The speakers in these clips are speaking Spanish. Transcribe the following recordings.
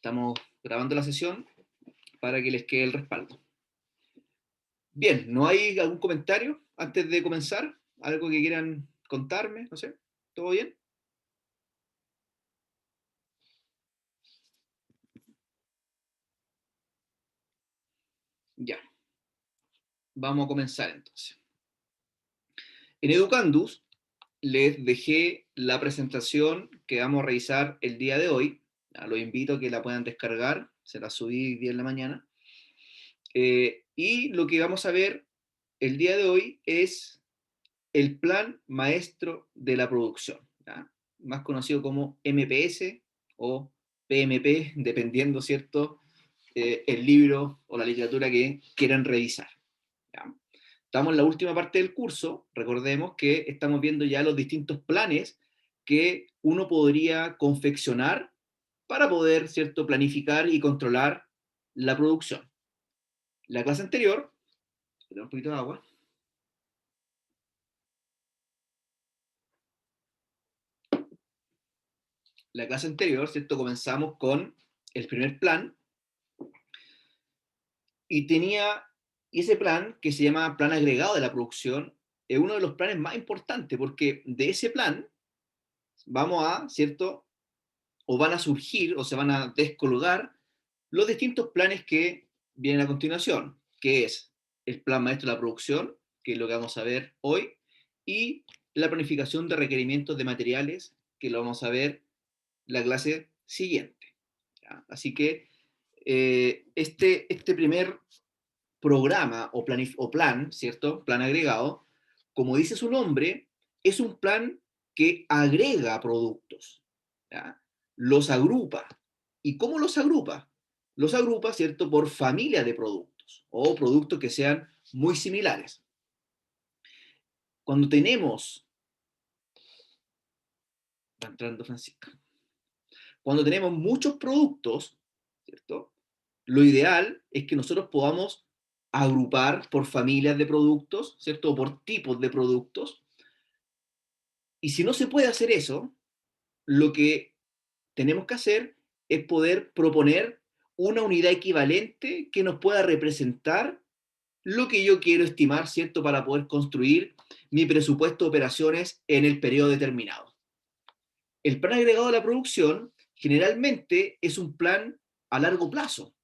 Estamos grabando la sesión para que les quede el respaldo. Bien, ¿no hay algún comentario antes de comenzar? ¿Algo que quieran contarme? No sé, ¿todo bien? Ya, vamos a comenzar entonces. En Educandus les dejé la presentación que vamos a revisar el día de hoy. Los invito a que la puedan descargar, se la subí hoy día en la mañana. Y lo que vamos a ver el día de hoy es el plan maestro de la producción, ¿ya? Más conocido como MPS o PMP, dependiendo, ¿cierto?, el libro o la literatura que quieran revisar, ¿ya? Estamos en la última parte del curso, recordemos que estamos viendo ya los distintos planes que uno podría confeccionar para poder, ¿cierto?, planificar y controlar la producción. La clase anterior, un poquito de agua. La clase anterior, ¿cierto? Comenzamos con el primer plan y ese plan, que se llama plan agregado de la producción, es uno de los planes más importantes porque de ese plan vamos a, ¿cierto? O van a surgir o se van a descolgar los distintos planes que vienen a continuación, que es el plan maestro de la producción, que es lo que vamos a ver hoy, y la planificación de requerimientos de materiales, que lo vamos a ver la clase siguiente, ¿ya? Así que este primer programa o plan, ¿cierto? Plan agregado, como dice su nombre, es un plan que agrega productos, ¿ya? Los agrupa. ¿Y cómo los agrupa? Los agrupa, ¿cierto?, por familia de productos o productos que sean muy similares. Cuando tenemos, va entrando Francisca, cuando tenemos muchos productos, ¿cierto?, lo ideal es que nosotros podamos agrupar por familias de productos, ¿cierto?, o por tipos de productos. Y si no se puede hacer eso, lo que tenemos que hacer es poder proponer una unidad equivalente que nos pueda representar lo que yo quiero estimar, ¿cierto?, para poder construir mi presupuesto de operaciones en el periodo determinado. El plan agregado de la producción generalmente es un plan a largo plazo,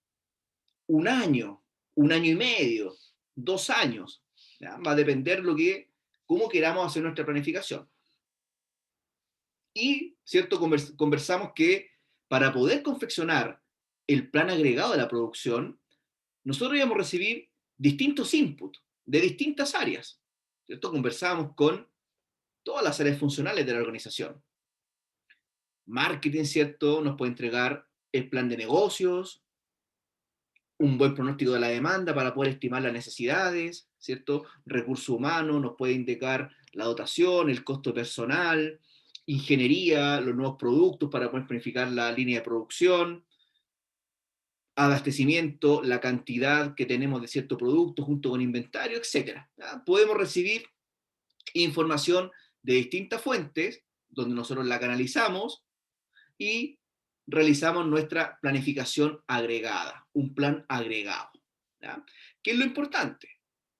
un año y medio, 2 años, ¿ya? Va a depender cómo queramos hacer nuestra planificación. Y, ¿cierto?, conversamos que para poder confeccionar el plan agregado de la producción, nosotros íbamos a recibir distintos inputs de distintas áreas, ¿cierto? Conversábamos con todas las áreas funcionales de la organización. Marketing, ¿cierto?, nos puede entregar el plan de negocios, un buen pronóstico de la demanda para poder estimar las necesidades, ¿cierto? Recursos humanos nos puede indicar la dotación, el costo personal, ingeniería, los nuevos productos para poder planificar la línea de producción, abastecimiento, la cantidad que tenemos de cierto producto junto con inventario, etcétera. ¿Ya? Podemos recibir información de distintas fuentes donde nosotros la canalizamos y realizamos nuestra planificación agregada, un plan agregado, ¿ya? ¿Qué es lo importante?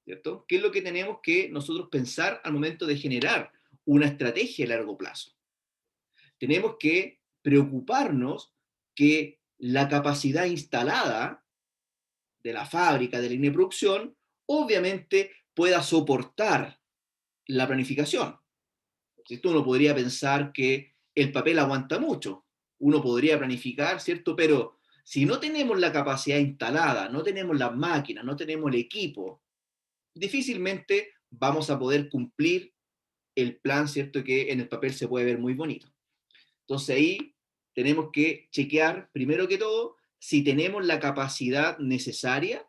¿Cierto? ¿Qué es lo que tenemos que nosotros pensar al momento de generar una estrategia a largo plazo? Tenemos que preocuparnos que la capacidad instalada de la fábrica, de la línea de producción, obviamente pueda soportar la planificación. ¿Cierto? Uno podría pensar que el papel aguanta mucho, uno podría planificar, ¿cierto? Pero si no tenemos la capacidad instalada, no tenemos las máquinas, no tenemos el equipo, difícilmente vamos a poder cumplir el plan, ¿cierto?, que en el papel se puede ver muy bonito. Entonces ahí tenemos que chequear, primero que todo, si tenemos la capacidad necesaria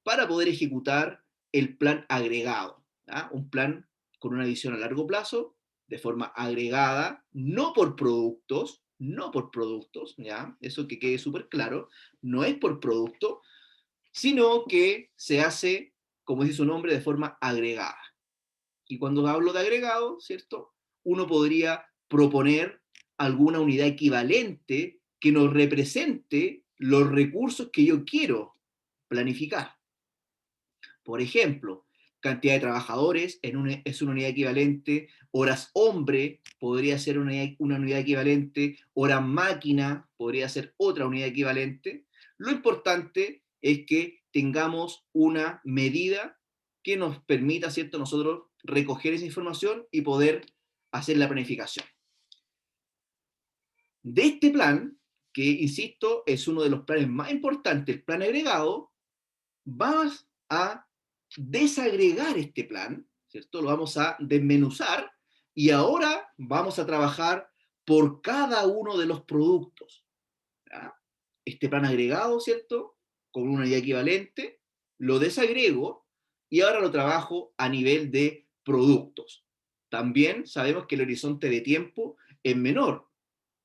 para poder ejecutar el plan agregado, ¿ya? Un plan con una visión a largo plazo, de forma agregada, no por productos, no por productos, ¿ya? Eso que quede súper claro, no es por producto, sino que se hace, como dice su nombre, de forma agregada. Y cuando hablo de agregado, ¿cierto?, uno podría proponer alguna unidad equivalente que nos represente los recursos que yo quiero planificar. Por ejemplo, cantidad de trabajadores es una unidad equivalente, horas hombre podría ser una unidad equivalente, horas máquina podría ser otra unidad equivalente. Lo importante es que tengamos una medida que nos permita, ¿cierto?, nosotros recoger esa información y poder hacer la planificación. De este plan, que insisto, es uno de los planes más importantes, el plan agregado, vas a desagregar este plan, ¿cierto? Lo vamos a desmenuzar y ahora vamos a trabajar por cada uno de los productos. ¿Ya? Este plan agregado, ¿cierto? Con una idea equivalente, lo desagrego y ahora lo trabajo a nivel de productos. También sabemos que el horizonte de tiempo es menor.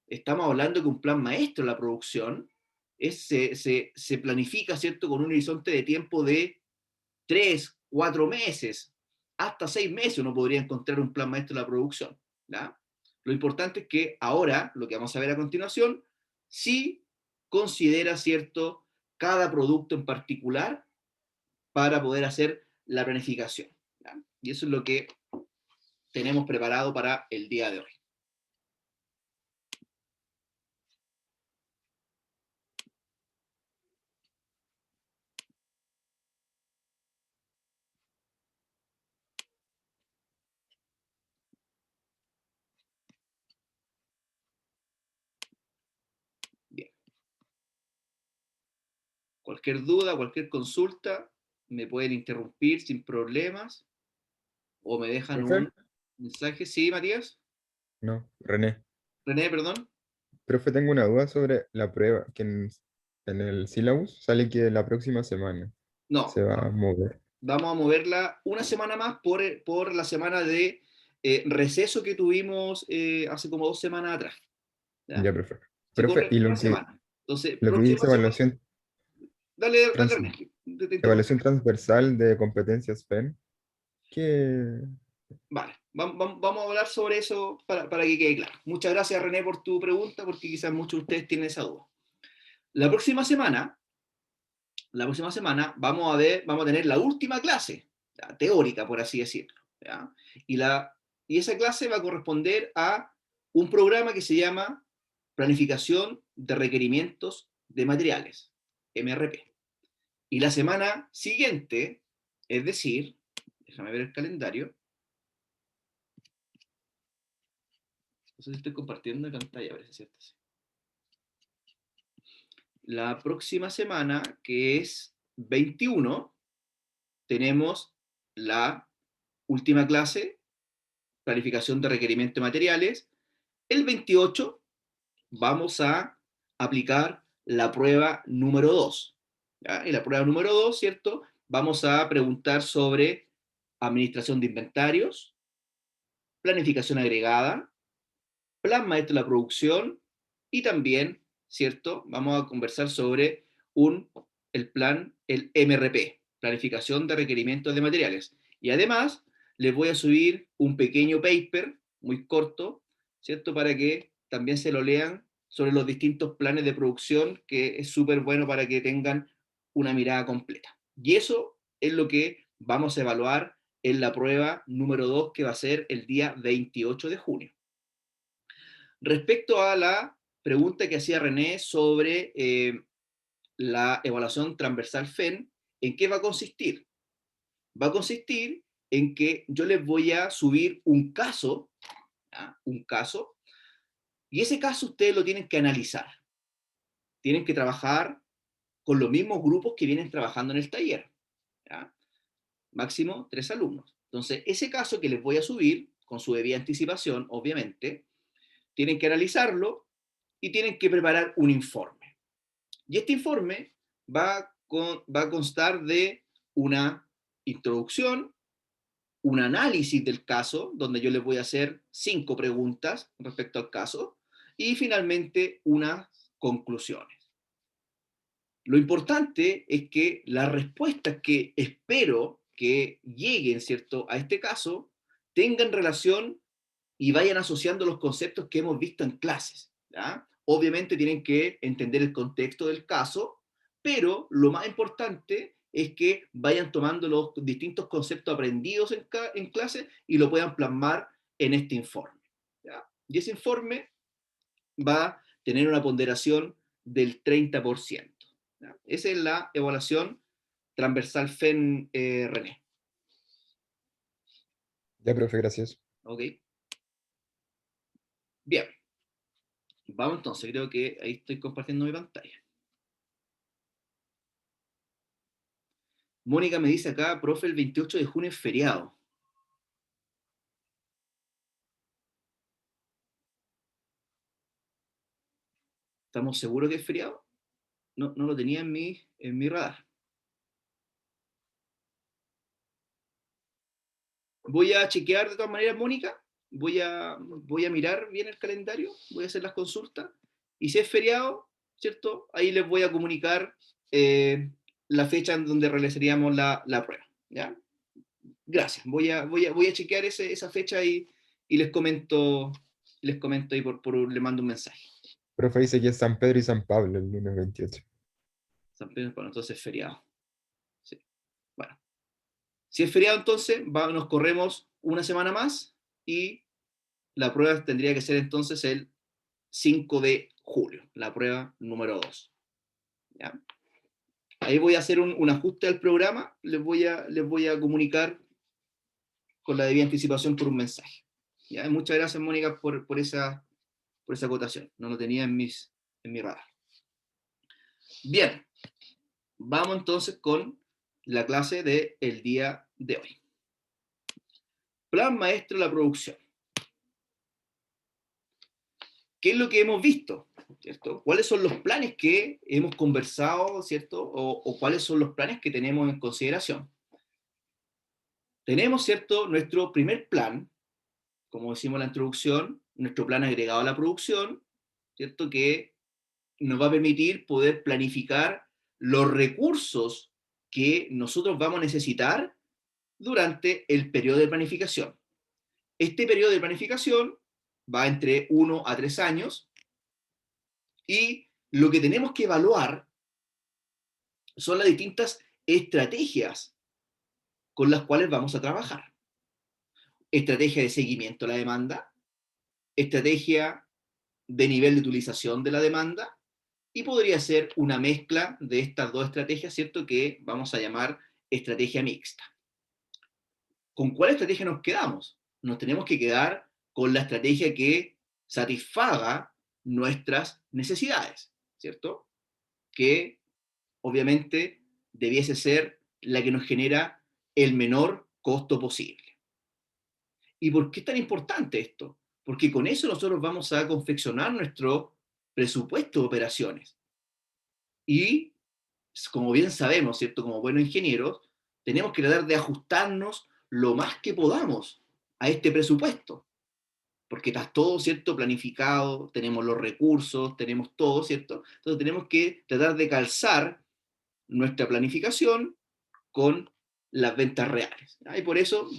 Estamos hablando que un plan maestro de la producción se planifica, ¿cierto?, con un horizonte de tiempo de 3, 4 meses, hasta 6 meses uno podría encontrar un plan maestro de la producción. ¿Ya? Lo importante es que ahora, lo que vamos a ver a continuación, sí considera, ¿cierto?, cada producto en particular para poder hacer la planificación. ¿Ya? Y eso es lo que tenemos preparado para el día de hoy. Bien. Cualquier duda, cualquier consulta, me pueden interrumpir sin problemas o me dejan ¿Profe? un mensaje. ¿Sí, Matías? No, René. René, perdón. Profe, tengo una duda sobre la prueba, que en el syllabus sale que la próxima semana No, se va a mover. vamos a moverla una semana más por la semana de receso que tuvimos hace como 2 semanas atrás. ¿Ya? Ya, profe. Se Profe, corre y una semana. Entonces, lo que próxima dice semana. Dale, dale, trans- René, te interrumpí. evaluación transversal de competencias FEM, ¿qué? Vale, vamos a hablar sobre eso para que quede claro. Muchas gracias, René, por tu pregunta, porque quizás muchos de ustedes tienen esa duda. La próxima semana, vamos a tener la última clase, ¿ya?, teórica, por así decirlo. ¿Ya? Y, y esa clase va a corresponder a un programa que se llama Planificación de Requerimientos de Materiales, MRP. Y la semana siguiente, es decir, déjame ver el calendario, no sé si estoy compartiendo la pantalla, parece cierto. Sí. La próxima semana, que es 21, tenemos la última clase, planificación de requerimientos de materiales. El 28 vamos a aplicar la prueba número 2. ¿Ya? Y la prueba número 2, ¿cierto? Vamos a preguntar sobre administración de inventarios, planificación agregada, plan maestro de la producción y también, ¿cierto? Vamos a conversar sobre el plan, el MRP, planificación de requerimientos de materiales. Y además, les voy a subir un pequeño paper muy corto, ¿cierto? Para que también se lo lean sobre los distintos planes de producción, que es súper bueno para que tengan una mirada completa. Y eso es lo que vamos a evaluar en la prueba número 2, que va a ser el día 28 de junio. Respecto a la pregunta que hacía René sobre la evaluación transversal FEN, ¿en qué va a consistir? Va a consistir en que yo les voy a subir un caso, ¿ya?, un caso, y ese caso ustedes lo tienen que analizar. Tienen que trabajar con los mismos grupos que vienen trabajando en el taller. ¿Ya? Máximo 3 alumnos. Entonces, ese caso que les voy a subir, con su debida anticipación, obviamente, tienen que analizarlo y tienen que preparar un informe. Y este informe va a constar de una introducción, un análisis del caso, donde yo les voy a hacer 5 preguntas respecto al caso, y finalmente unas conclusiones. Lo importante es que las respuestas que espero que lleguen, ¿cierto?, a este caso, tengan relación y vayan asociando los conceptos que hemos visto en clases. ¿Ya? obviamente tienen que entender el contexto del caso, pero lo más importante es que vayan tomando los distintos conceptos aprendidos en clase y lo puedan plasmar en este informe. ¿Ya? Y ese informe va a tener una ponderación del 30%. ¿Ya? Esa es la evaluación transversal FEN, René. Ya, profe, gracias. ¿Ok? Bien. Vamos entonces, creo que ahí estoy compartiendo mi pantalla. Mónica me dice acá, profe, el 28 de junio es feriado. ¿Estamos seguros que es feriado? No, no lo tenía en mi radar. Voy a chequear de todas maneras, Mónica. Voy a mirar bien el calendario, voy a hacer las consultas. Y si es feriado, ¿cierto? Ahí les voy a comunicar la fecha en donde realizaríamos la prueba. ¿Ya? Gracias. Voy a chequear esa fecha y les comento ahí le mando un mensaje. Profe dice que es San Pedro y San Pablo el lunes 28. San Pedro, bueno, entonces es feriado. Sí. Bueno, si es feriado, entonces nos corremos una semana más y la prueba tendría que ser entonces el 5 de julio, la prueba número 2. ¿Ya? Ahí voy a hacer un ajuste al programa, les voy a comunicar con la debida anticipación por un mensaje. ¿Ya? Muchas gracias, Mónica, por esa acotación. No lo tenía en mi radar. Bien, vamos entonces con la clase del día de hoy. Plan maestro de la producción. ¿Qué es lo que hemos visto? ¿Cierto? ¿Cuáles son los planes que hemos conversado, ¿cierto? O cuáles son los planes que tenemos en consideración? Tenemos, ¿cierto?, nuestro primer plan, como decimos en la introducción, nuestro plan agregado a la producción, ¿cierto?, que nos va a permitir poder planificar los recursos que nosotros vamos a necesitar durante el periodo de planificación. Este periodo de planificación va entre 1 a 3 años y lo que tenemos que evaluar son las distintas estrategias con las cuales vamos a trabajar. Estrategia de seguimiento a la demanda, estrategia de nivel de utilización de la demanda, y podría ser una mezcla de estas dos estrategias, ¿cierto?, que vamos a llamar estrategia mixta. ¿Con cuál estrategia nos quedamos? Nos tenemos que quedar con la estrategia que satisfaga nuestras necesidades, ¿cierto? Que obviamente debiese ser la que nos genera el menor costo posible. ¿Y por qué es tan importante esto? Porque con eso nosotros vamos a confeccionar nuestro presupuesto de operaciones. Y, como bien sabemos, ¿cierto?, como buenos ingenieros, tenemos que tratar de ajustarnos lo más que podamos a este presupuesto, porque está todo, ¿cierto?, planificado, tenemos los recursos, tenemos todo, ¿cierto? Entonces tenemos que tratar de calzar nuestra planificación con las ventas reales. ¿Ya? Y por eso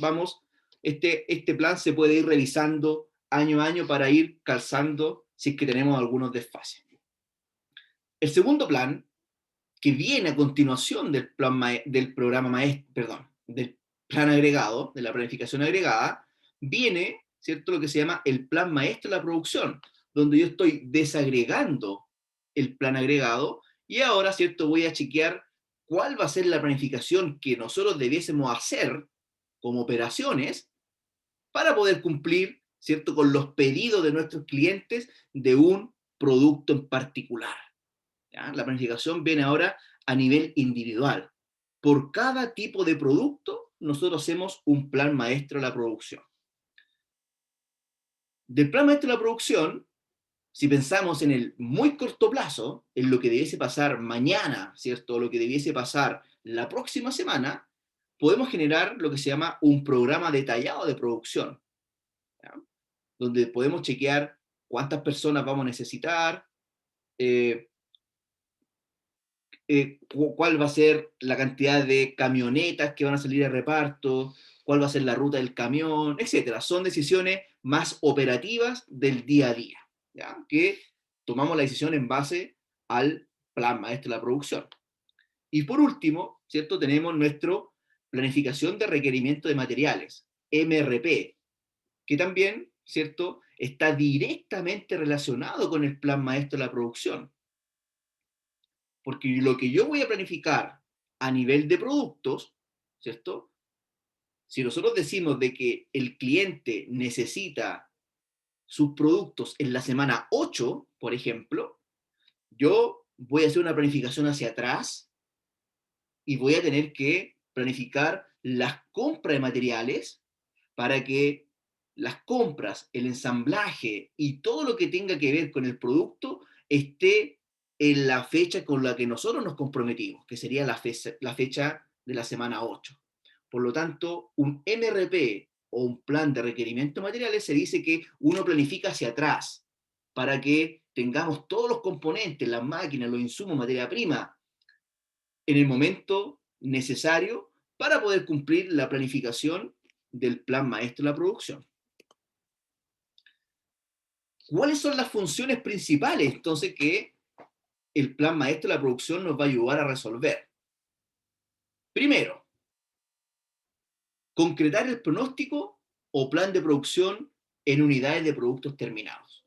este plan se puede ir revisando año a año para ir calzando si es que tenemos algunos desfases. El segundo plan, que viene a continuación del programa maestro, perdón, del plan agregado, de la planificación agregada, viene, ¿cierto?, lo que se llama el plan maestro de la producción, donde yo estoy desagregando el plan agregado y ahora, ¿cierto?, voy a chequear cuál va a ser la planificación que nosotros debiésemos hacer como operaciones para poder cumplir, ¿cierto?, con los pedidos de nuestros clientes de un producto en particular. ¿Ya? La planificación viene ahora a nivel individual. Por cada tipo de producto, nosotros hacemos un plan maestro de la producción. Del plan maestro de la producción, si pensamos en el muy corto plazo, en lo que debiese pasar mañana, ¿cierto? O lo que debiese pasar la próxima semana, podemos generar lo que se llama un programa detallado de producción, ¿ya? Donde podemos chequear cuántas personas vamos a necesitar, cuál va a ser la cantidad de camionetas que van a salir a reparto, cuál va a ser la ruta del camión, etcétera. Son decisiones más operativas del día a día, ¿ya? Que tomamos la decisión en base al plan maestro de la producción. Y por último, ¿cierto? Tenemos nuestra planificación de requerimiento de materiales, MRP, que también, ¿cierto?, está directamente relacionado con el plan maestro de la producción. Porque lo que yo voy a planificar a nivel de productos, ¿cierto? Si nosotros decimos de que el cliente necesita sus productos en la semana 8, por ejemplo, yo voy a hacer una planificación hacia atrás y voy a tener que planificar las compras de materiales para que las compras, el ensamblaje y todo lo que tenga que ver con el producto esté en la fecha con la que nosotros nos comprometimos, que sería la fecha de la semana 8. Por lo tanto, un MRP o un plan de requerimiento de materiales se dice que uno planifica hacia atrás para que tengamos todos los componentes, las máquinas, los insumos, materia prima, en el momento necesario para poder cumplir la planificación del plan maestro de la producción. ¿Cuáles son las funciones principales entonces que el plan maestro de la producción nos va a ayudar a resolver? Primero, concretar el pronóstico o plan de producción en unidades de productos terminados.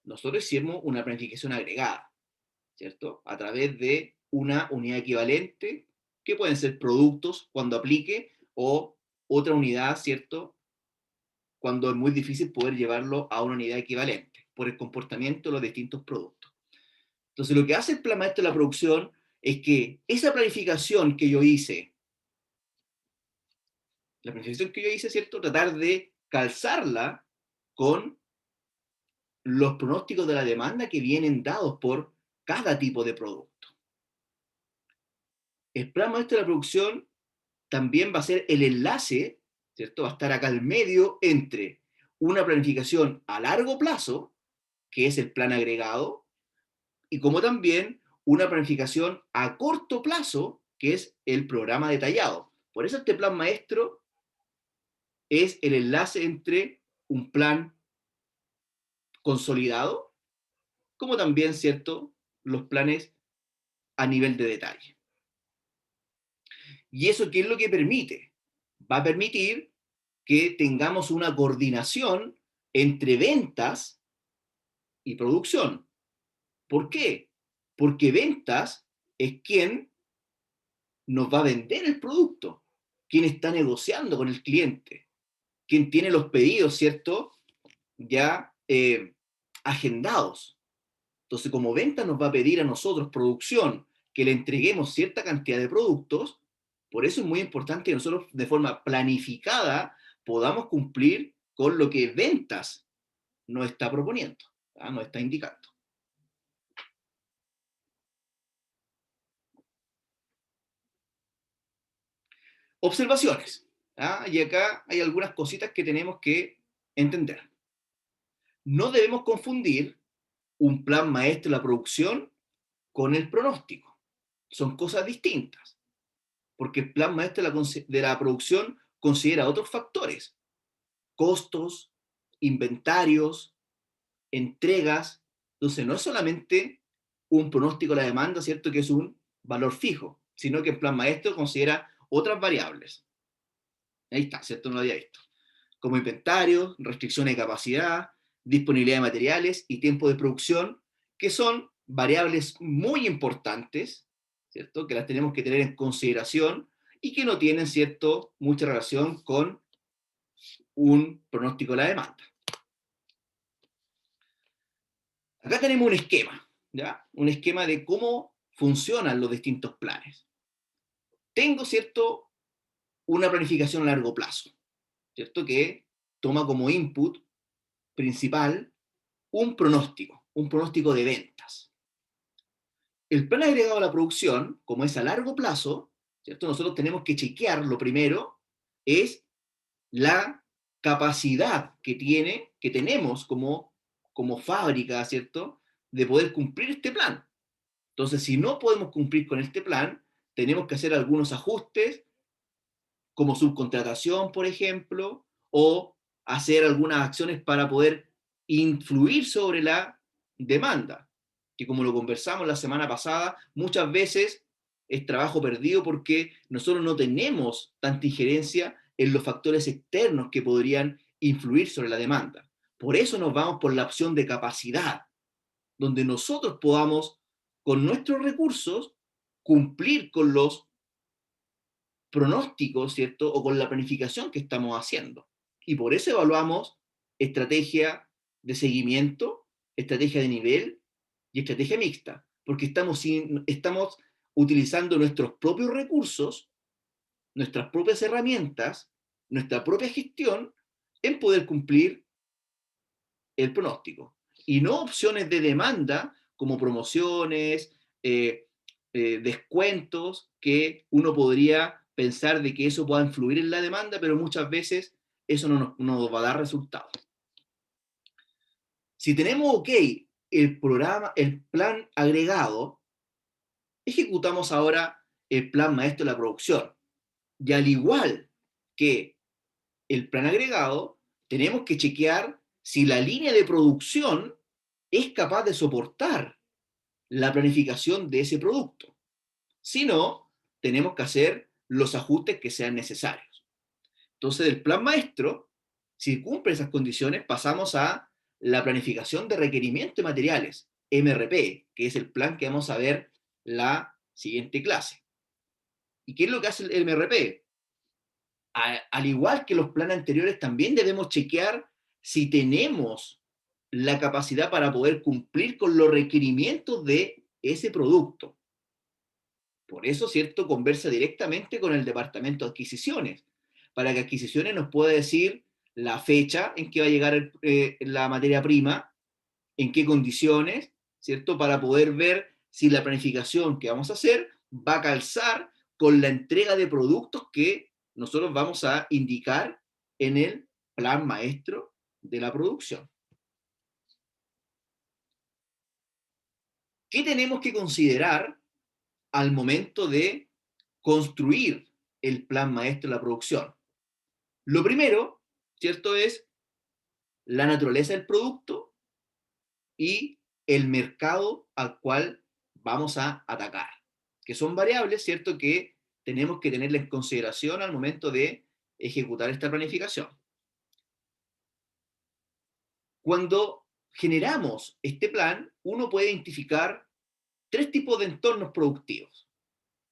Nosotros hicimos una planificación agregada, ¿cierto? A través de una unidad equivalente, que pueden ser productos cuando aplique, o otra unidad, ¿cierto?, cuando es muy difícil poder llevarlo a una unidad equivalente, por el comportamiento de los distintos productos. Entonces, lo que hace el plan maestro de la producción es que esa planificación que yo hice, ¿cierto?, tratar de calzarla con los pronósticos de la demanda que vienen dados por cada tipo de producto. El plan maestro de la producción también va a ser el enlace, ¿cierto? Va a estar acá al medio entre una planificación a largo plazo, que es el plan agregado, y como también una planificación a corto plazo, que es el programa detallado. Por eso este plan maestro es el enlace entre un plan consolidado, como también, ¿cierto?, los planes a nivel de detalle. ¿Y eso qué es lo que permite? Va a permitir que tengamos una coordinación entre ventas y producción. ¿Por qué? Porque ventas es quien nos va a vender el producto, quien está negociando con el cliente, quien tiene los pedidos, ¿cierto?, ya agendados. Entonces, como venta nos va a pedir a nosotros, producción, que le entreguemos cierta cantidad de productos. Por eso es muy importante que nosotros de forma planificada podamos cumplir con lo que ventas nos está proponiendo, ¿ah?, nos está indicando. Observaciones, ¿ah? Y acá hay algunas cositas que tenemos que entender. No debemos confundir un plan maestro de la producción con el pronóstico. Son cosas distintas, porque el plan maestro de la producción considera otros factores: costos, inventarios, entregas. Entonces, no es solamente un pronóstico de la demanda, ¿cierto?, que es un valor fijo, sino que el plan maestro considera otras variables. Ahí está, ¿cierto? No lo había visto. Como inventario, restricciones de capacidad, disponibilidad de materiales y tiempo de producción, que son variables muy importantes, ¿cierto?, que las tenemos que tener en consideración y que no tienen, ¿cierto?, mucha relación con un pronóstico de la demanda. Acá tenemos un esquema, ¿ya? Un esquema de cómo funcionan los distintos planes. Tengo, ¿cierto?, una planificación a largo plazo, ¿cierto?, que toma como input principal un pronóstico de ventas. El plan agregado a la producción, como es a largo plazo, ¿cierto?, nosotros tenemos que chequear, lo primero, es la capacidad que tenemos como fábrica, ¿cierto?, de poder cumplir este plan. Entonces, si no podemos cumplir con este plan, tenemos que hacer algunos ajustes, como subcontratación, por ejemplo, o hacer algunas acciones para poder influir sobre la demanda, que como lo conversamos la semana pasada, muchas veces es trabajo perdido porque nosotros no tenemos tanta injerencia en los factores externos que podrían influir sobre la demanda. Por eso nos vamos por la opción de capacidad, donde nosotros podamos, con nuestros recursos, cumplir con los pronósticos, ¿cierto? O con la planificación que estamos haciendo. Y por eso evaluamos estrategia de seguimiento, estrategia de nivel y estrategia mixta, porque estamos utilizando nuestros propios recursos, nuestras propias herramientas, nuestra propia gestión en poder cumplir el pronóstico. Y no opciones de demanda como promociones, descuentos, que uno podría pensar de que eso pueda influir en la demanda, pero muchas veces eso no nos va a dar resultados. Si tenemos ok el programa, el plan agregado, ejecutamos ahora el plan maestro de la producción. Y al igual que el plan agregado, tenemos que chequear si la línea de producción es capaz de soportar la planificación de ese producto. Si no, tenemos que hacer los ajustes que sean necesarios. Entonces, del plan maestro, si cumple esas condiciones, pasamos a la planificación de requerimientos de materiales, MRP, que es el plan que vamos a ver la siguiente clase. ¿Y qué es lo que hace el MRP? Al igual que los planes anteriores, también debemos chequear si tenemos la capacidad para poder cumplir con los requerimientos de ese producto. Por eso, ¿cierto? Conversa directamente con el departamento de adquisiciones, para que adquisiciones nos pueda decir la fecha en que va a llegar la materia prima, en qué condiciones, ¿cierto? Para poder ver si la planificación que vamos a hacer va a calzar con la entrega de productos que nosotros vamos a indicar en el plan maestro de la producción. ¿Qué tenemos que considerar al momento de construir el plan maestro de la producción? Lo primero, ¿cierto?, es la naturaleza del producto y el mercado al cual vamos a atacar, que son variables, ¿cierto?, que tenemos que tenerla en consideración al momento de ejecutar esta planificación. Cuando generamos este plan, uno puede identificar tres tipos de entornos productivos,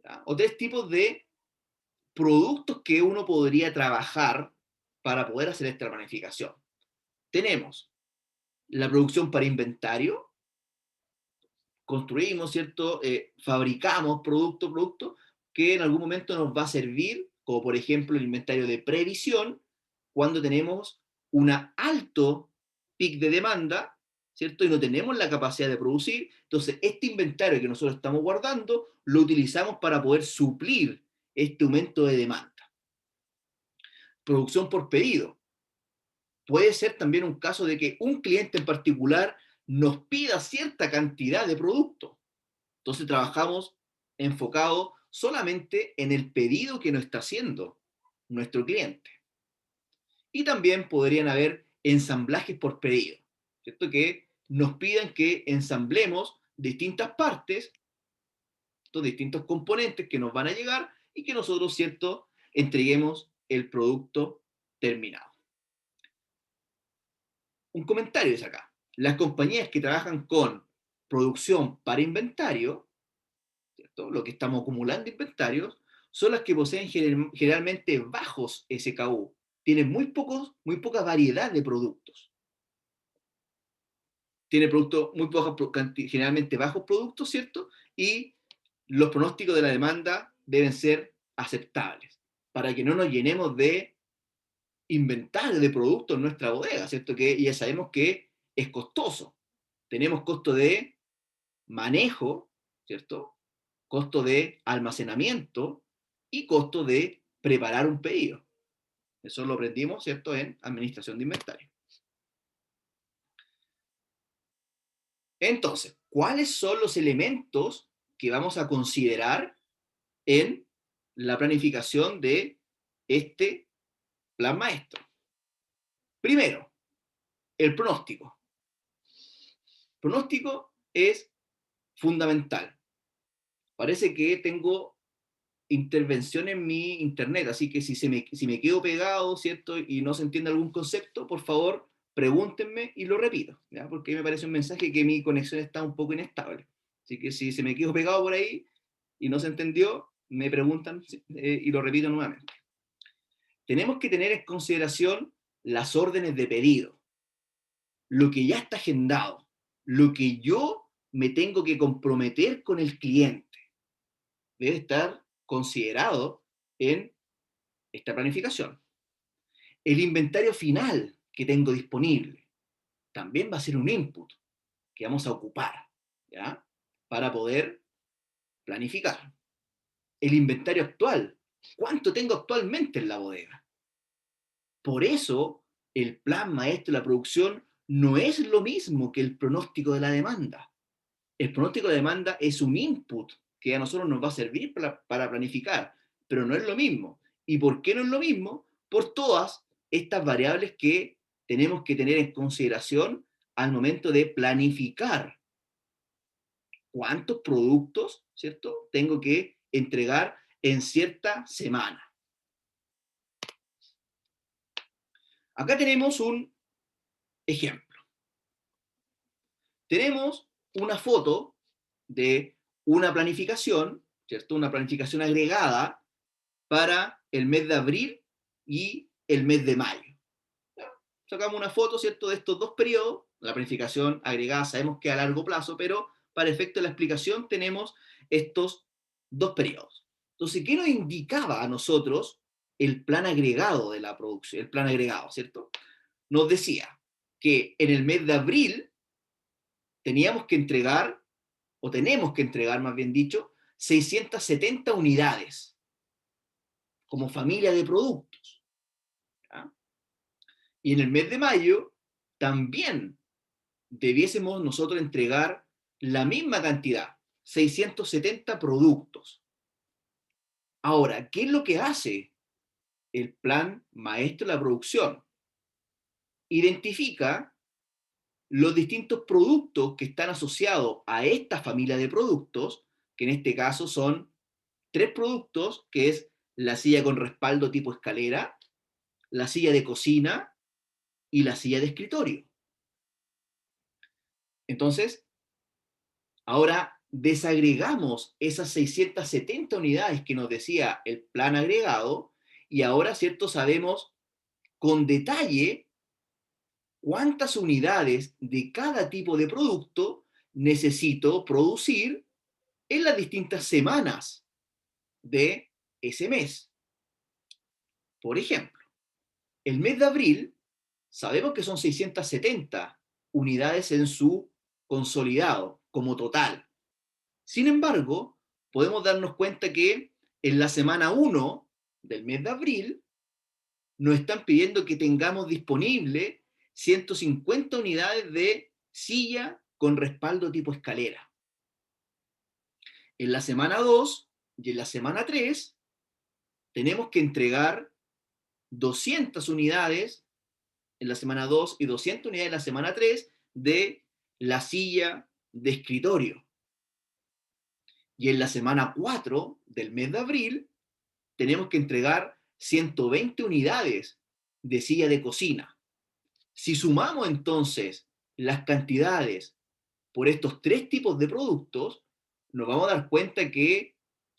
¿ya? O tres tipos de productos que uno podría trabajar para poder hacer esta planificación. Tenemos la producción para inventario, construimos, ¿cierto? Fabricamos producto que en algún momento nos va a servir, como por ejemplo el inventario de previsión, cuando tenemos un alto pic de demanda, ¿cierto? Y no tenemos la capacidad de producir. Entonces, este inventario que nosotros estamos guardando, lo utilizamos para poder suplir este aumento de demanda. Producción por pedido. Puede ser también un caso de que un cliente en particular nos pida cierta cantidad de producto. Entonces trabajamos enfocado solamente en el pedido que nos está haciendo nuestro cliente. Y también podrían haber ensamblajes por pedido, ¿cierto? Que nos pidan que ensamblemos distintas partes, estos distintos componentes que nos van a llegar y que nosotros, ¿cierto?, entreguemos el producto terminado. Un comentario es acá. Las compañías que trabajan con producción para inventario, ¿cierto?, lo que estamos acumulando inventarios, son las que poseen generalmente bajos SKU. Tienen muy poca variedad de productos. Tiene generalmente bajos productos, ¿cierto? Y los pronósticos de la demanda deben ser aceptables para que no nos llenemos de inventario de productos en nuestra bodega, ¿cierto? Que ya sabemos que es costoso. Tenemos costo de manejo, ¿cierto? Costo de almacenamiento y costo de preparar un pedido. Eso lo aprendimos, ¿cierto?, en administración de inventario. Entonces, ¿cuáles son los elementos que vamos a considerar en la planificación de este plan maestro? Primero, el pronóstico. Pronóstico es fundamental. Parece que tengo intervención en mi internet, así que si me quedo pegado, ¿cierto? Y no se entiende algún concepto, por favor, pregúntenme y lo repito, ¿ya? Porque me parece un mensaje que mi conexión está un poco inestable. Así que si se me quedo pegado por ahí y no se entendió, me preguntan y lo repito nuevamente. Tenemos que tener en consideración las órdenes de pedido, lo que ya está agendado, lo que yo me tengo que comprometer con el cliente. Debe estar considerado en esta planificación. El inventario final que tengo disponible también va a ser un input que vamos a ocupar, ¿ya? Para poder planificar. El inventario actual, ¿cuánto tengo actualmente en la bodega? Por eso, el plan maestro de la producción no es lo mismo que el pronóstico de la demanda. El pronóstico de la demanda es un input que a nosotros nos va a servir para planificar, pero no es lo mismo. ¿Y por qué no es lo mismo? Por todas estas variables que tenemos que tener en consideración al momento de planificar cuántos productos, ¿cierto?, tengo que entregar en cierta semana. Acá tenemos un ejemplo. Tenemos una foto de una planificación, ¿cierto? Una planificación agregada para el mes de abril y el mes de mayo. ¿Ya? Sacamos una foto, ¿cierto?, de estos dos periodos. La planificación agregada sabemos que a largo plazo, pero para efecto de la explicación tenemos estos dos periodos. Entonces, ¿qué nos indicaba a nosotros el plan agregado de la producción? El plan agregado, ¿cierto? Nos decía que en el mes de abril teníamos que entregar, o tenemos que entregar, más bien dicho, 670 unidades como familia de productos. ¿Ya? Y en el mes de mayo también debiésemos nosotros entregar la misma cantidad, 670 productos. Ahora, ¿qué es lo que hace el plan maestro de la producción? Identifica los distintos productos que están asociados a esta familia de productos, que en este caso son 3 productos, que es la silla con respaldo tipo escalera, la silla de cocina y la silla de escritorio. Entonces, ahora desagregamos esas 670 unidades que nos decía el plan agregado y ahora, ¿cierto?, sabemos con detalle cuántas unidades de cada tipo de producto necesito producir en las distintas semanas de ese mes. Por ejemplo, el mes de abril sabemos que son 670 unidades en su consolidado como total. Sin embargo, podemos darnos cuenta que en la semana 1 del mes de abril nos están pidiendo que tengamos disponible 150 unidades de silla con respaldo tipo escalera. En la semana 2 y en la semana 3 tenemos que entregar 200 unidades en la semana 2 y 200 unidades en la semana 3 de la silla de escritorio. Y en la semana 4 del mes de abril tenemos que entregar 120 unidades de silla de cocina. Si sumamos entonces las cantidades por estos 3 tipos de productos, nos vamos a dar cuenta que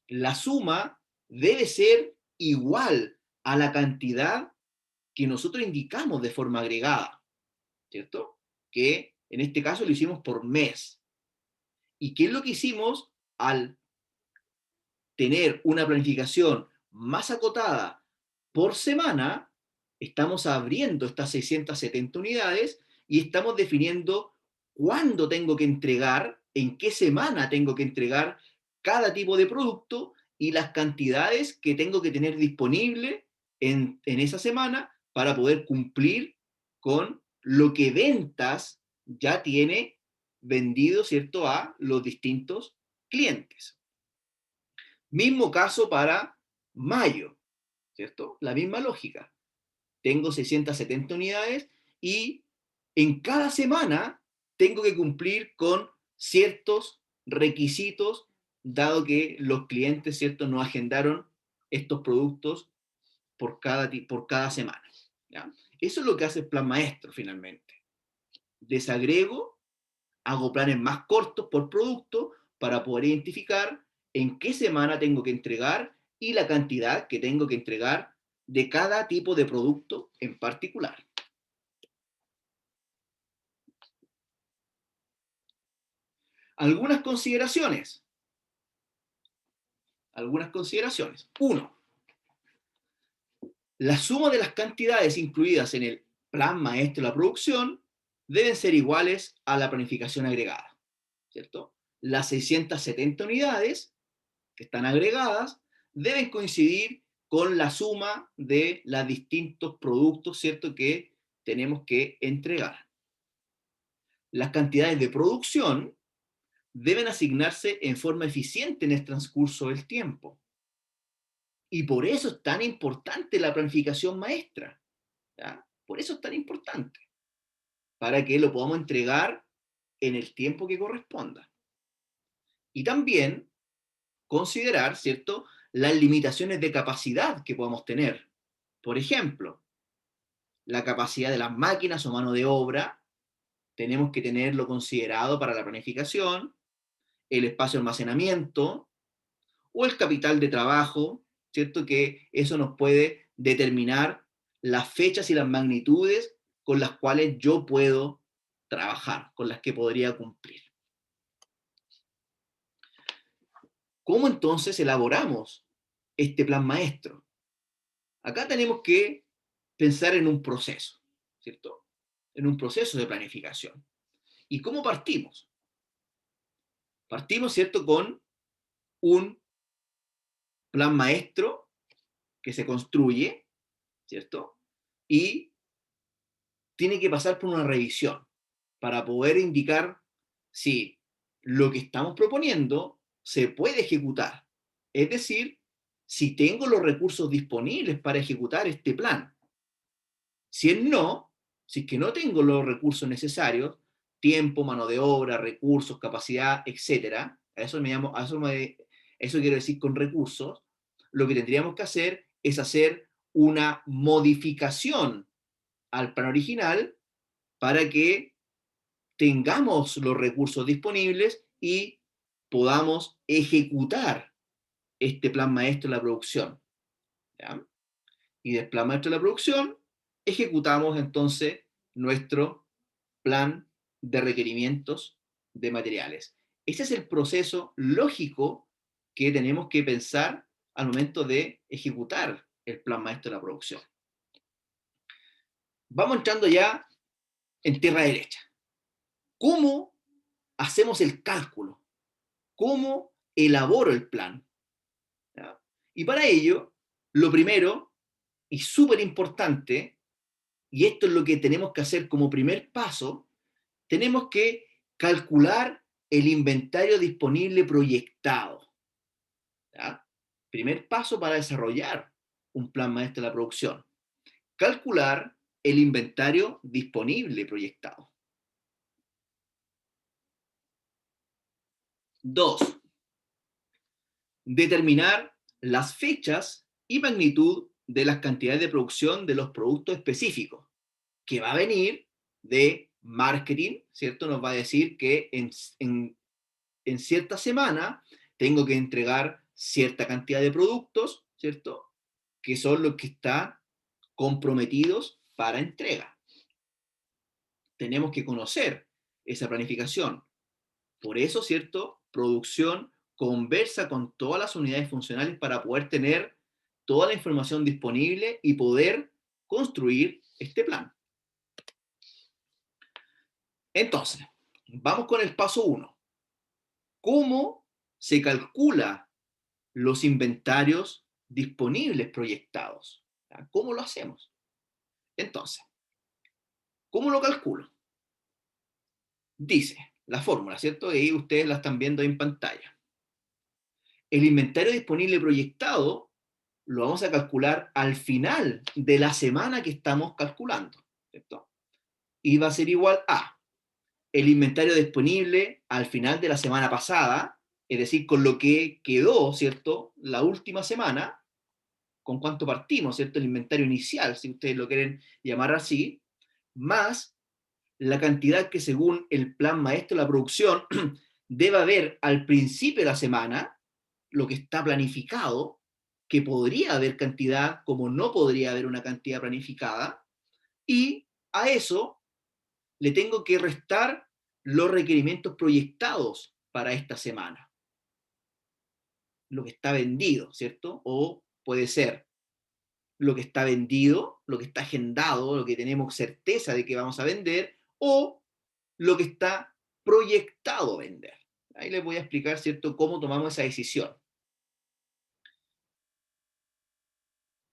la suma debe ser igual a la cantidad que nosotros indicamos de forma agregada, ¿cierto? Que en este caso lo hicimos por mes. ¿Y qué es lo que hicimos al tener una planificación más acotada por semana? Estamos abriendo estas 670 unidades y estamos definiendo cuándo tengo que entregar, en qué semana tengo que entregar cada tipo de producto y las cantidades que tengo que tener disponible en esa semana para poder cumplir con lo que ventas ya tiene vendido, ¿cierto?, a los distintos clientes. Mismo caso para mayo, ¿cierto? La misma lógica. Tengo 670 unidades y en cada semana tengo que cumplir con ciertos requisitos, dado que los clientes, ¿cierto?, no agendaron estos productos por cada semana. ¿Ya? Eso es lo que hace el plan maestro finalmente. Desagrego, hago planes más cortos por producto para poder identificar en qué semana tengo que entregar y la cantidad que tengo que entregar de cada tipo de producto en particular. Algunas consideraciones. Uno, la suma de las cantidades incluidas en el plan maestro de la producción deben ser iguales a la planificación agregada, ¿cierto? Las 670 unidades que están agregadas deben coincidir con la suma de los distintos productos, ¿cierto?, que tenemos que entregar. Las cantidades de producción deben asignarse en forma eficiente en el transcurso del tiempo. Y por eso es tan importante la planificación maestra. ¿Ya? Por eso es tan importante. Para que lo podamos entregar en el tiempo que corresponda. Y también considerar, ¿cierto?, las limitaciones de capacidad que podamos tener. Por ejemplo, la capacidad de las máquinas o mano de obra, tenemos que tenerlo considerado para la planificación, el espacio de almacenamiento o el capital de trabajo, ¿cierto? Que eso nos puede determinar las fechas y las magnitudes con las cuales yo puedo trabajar, con las que podría cumplir. ¿Cómo entonces elaboramos este plan maestro? Acá tenemos que pensar en un proceso, ¿cierto? En un proceso de planificación. ¿Y cómo partimos? Partimos, ¿cierto?, con un plan maestro que se construye, ¿cierto? Y tiene que pasar por una revisión para poder indicar si lo que estamos proponiendo se puede ejecutar. Es decir, si tengo los recursos disponibles para ejecutar este plan. Si es que no tengo los recursos necesarios, tiempo, mano de obra, recursos, capacidad, etcétera, eso quiero decir con recursos, lo que tendríamos que hacer es hacer una modificación al plan original para que tengamos los recursos disponibles y podamos ejecutar este plan maestro de la producción. ¿Ya? Y del plan maestro de la producción ejecutamos entonces nuestro plan de requerimientos de materiales. Ese es el proceso lógico que tenemos que pensar al momento de ejecutar el plan maestro de la producción. Vamos entrando ya en tierra derecha. ¿Cómo hacemos el cálculo? ¿Cómo elaboro el plan? ¿Ya? Y para ello, lo primero y súper importante, y esto es lo que tenemos que hacer como primer paso, tenemos que calcular el inventario disponible proyectado. ¿Ya? Primer paso para desarrollar un plan maestro de la producción. Calcular el inventario disponible proyectado. 2. Determinar las fechas y magnitud de las cantidades de producción de los productos específicos, que va a venir de marketing, ¿cierto? Nos va a decir que en cierta semana tengo que entregar cierta cantidad de productos, ¿cierto? Que son los que están comprometidos para entrega. Tenemos que conocer esa planificación. Por eso, ¿cierto? Producción conversa con todas las unidades funcionales para poder tener toda la información disponible y poder construir este plan. Entonces, vamos con el paso 1. ¿Cómo se calcula los inventarios disponibles proyectados? ¿Cómo lo hacemos? Entonces, ¿cómo lo calculo? Dice la fórmula, ¿cierto? Y ahí ustedes la están viendo en pantalla. El inventario disponible proyectado lo vamos a calcular al final de la semana que estamos calculando, ¿cierto? Y va a ser igual a el inventario disponible al final de la semana pasada, es decir, con lo que quedó, ¿cierto? La última semana, con cuánto partimos, ¿cierto? El inventario inicial, si ustedes lo quieren llamar así, más la cantidad que según el plan maestro de la producción debe haber al principio de la semana, lo que está planificado, que podría haber cantidad como no podría haber una cantidad planificada, y a eso le tengo que restar los requerimientos proyectados para esta semana, lo que está vendido, ¿cierto? O puede ser lo que está vendido, lo que está agendado, lo que tenemos certeza de que vamos a vender, o lo que está proyectado vender. Ahí les voy a explicar, ¿cierto?, cómo tomamos esa decisión.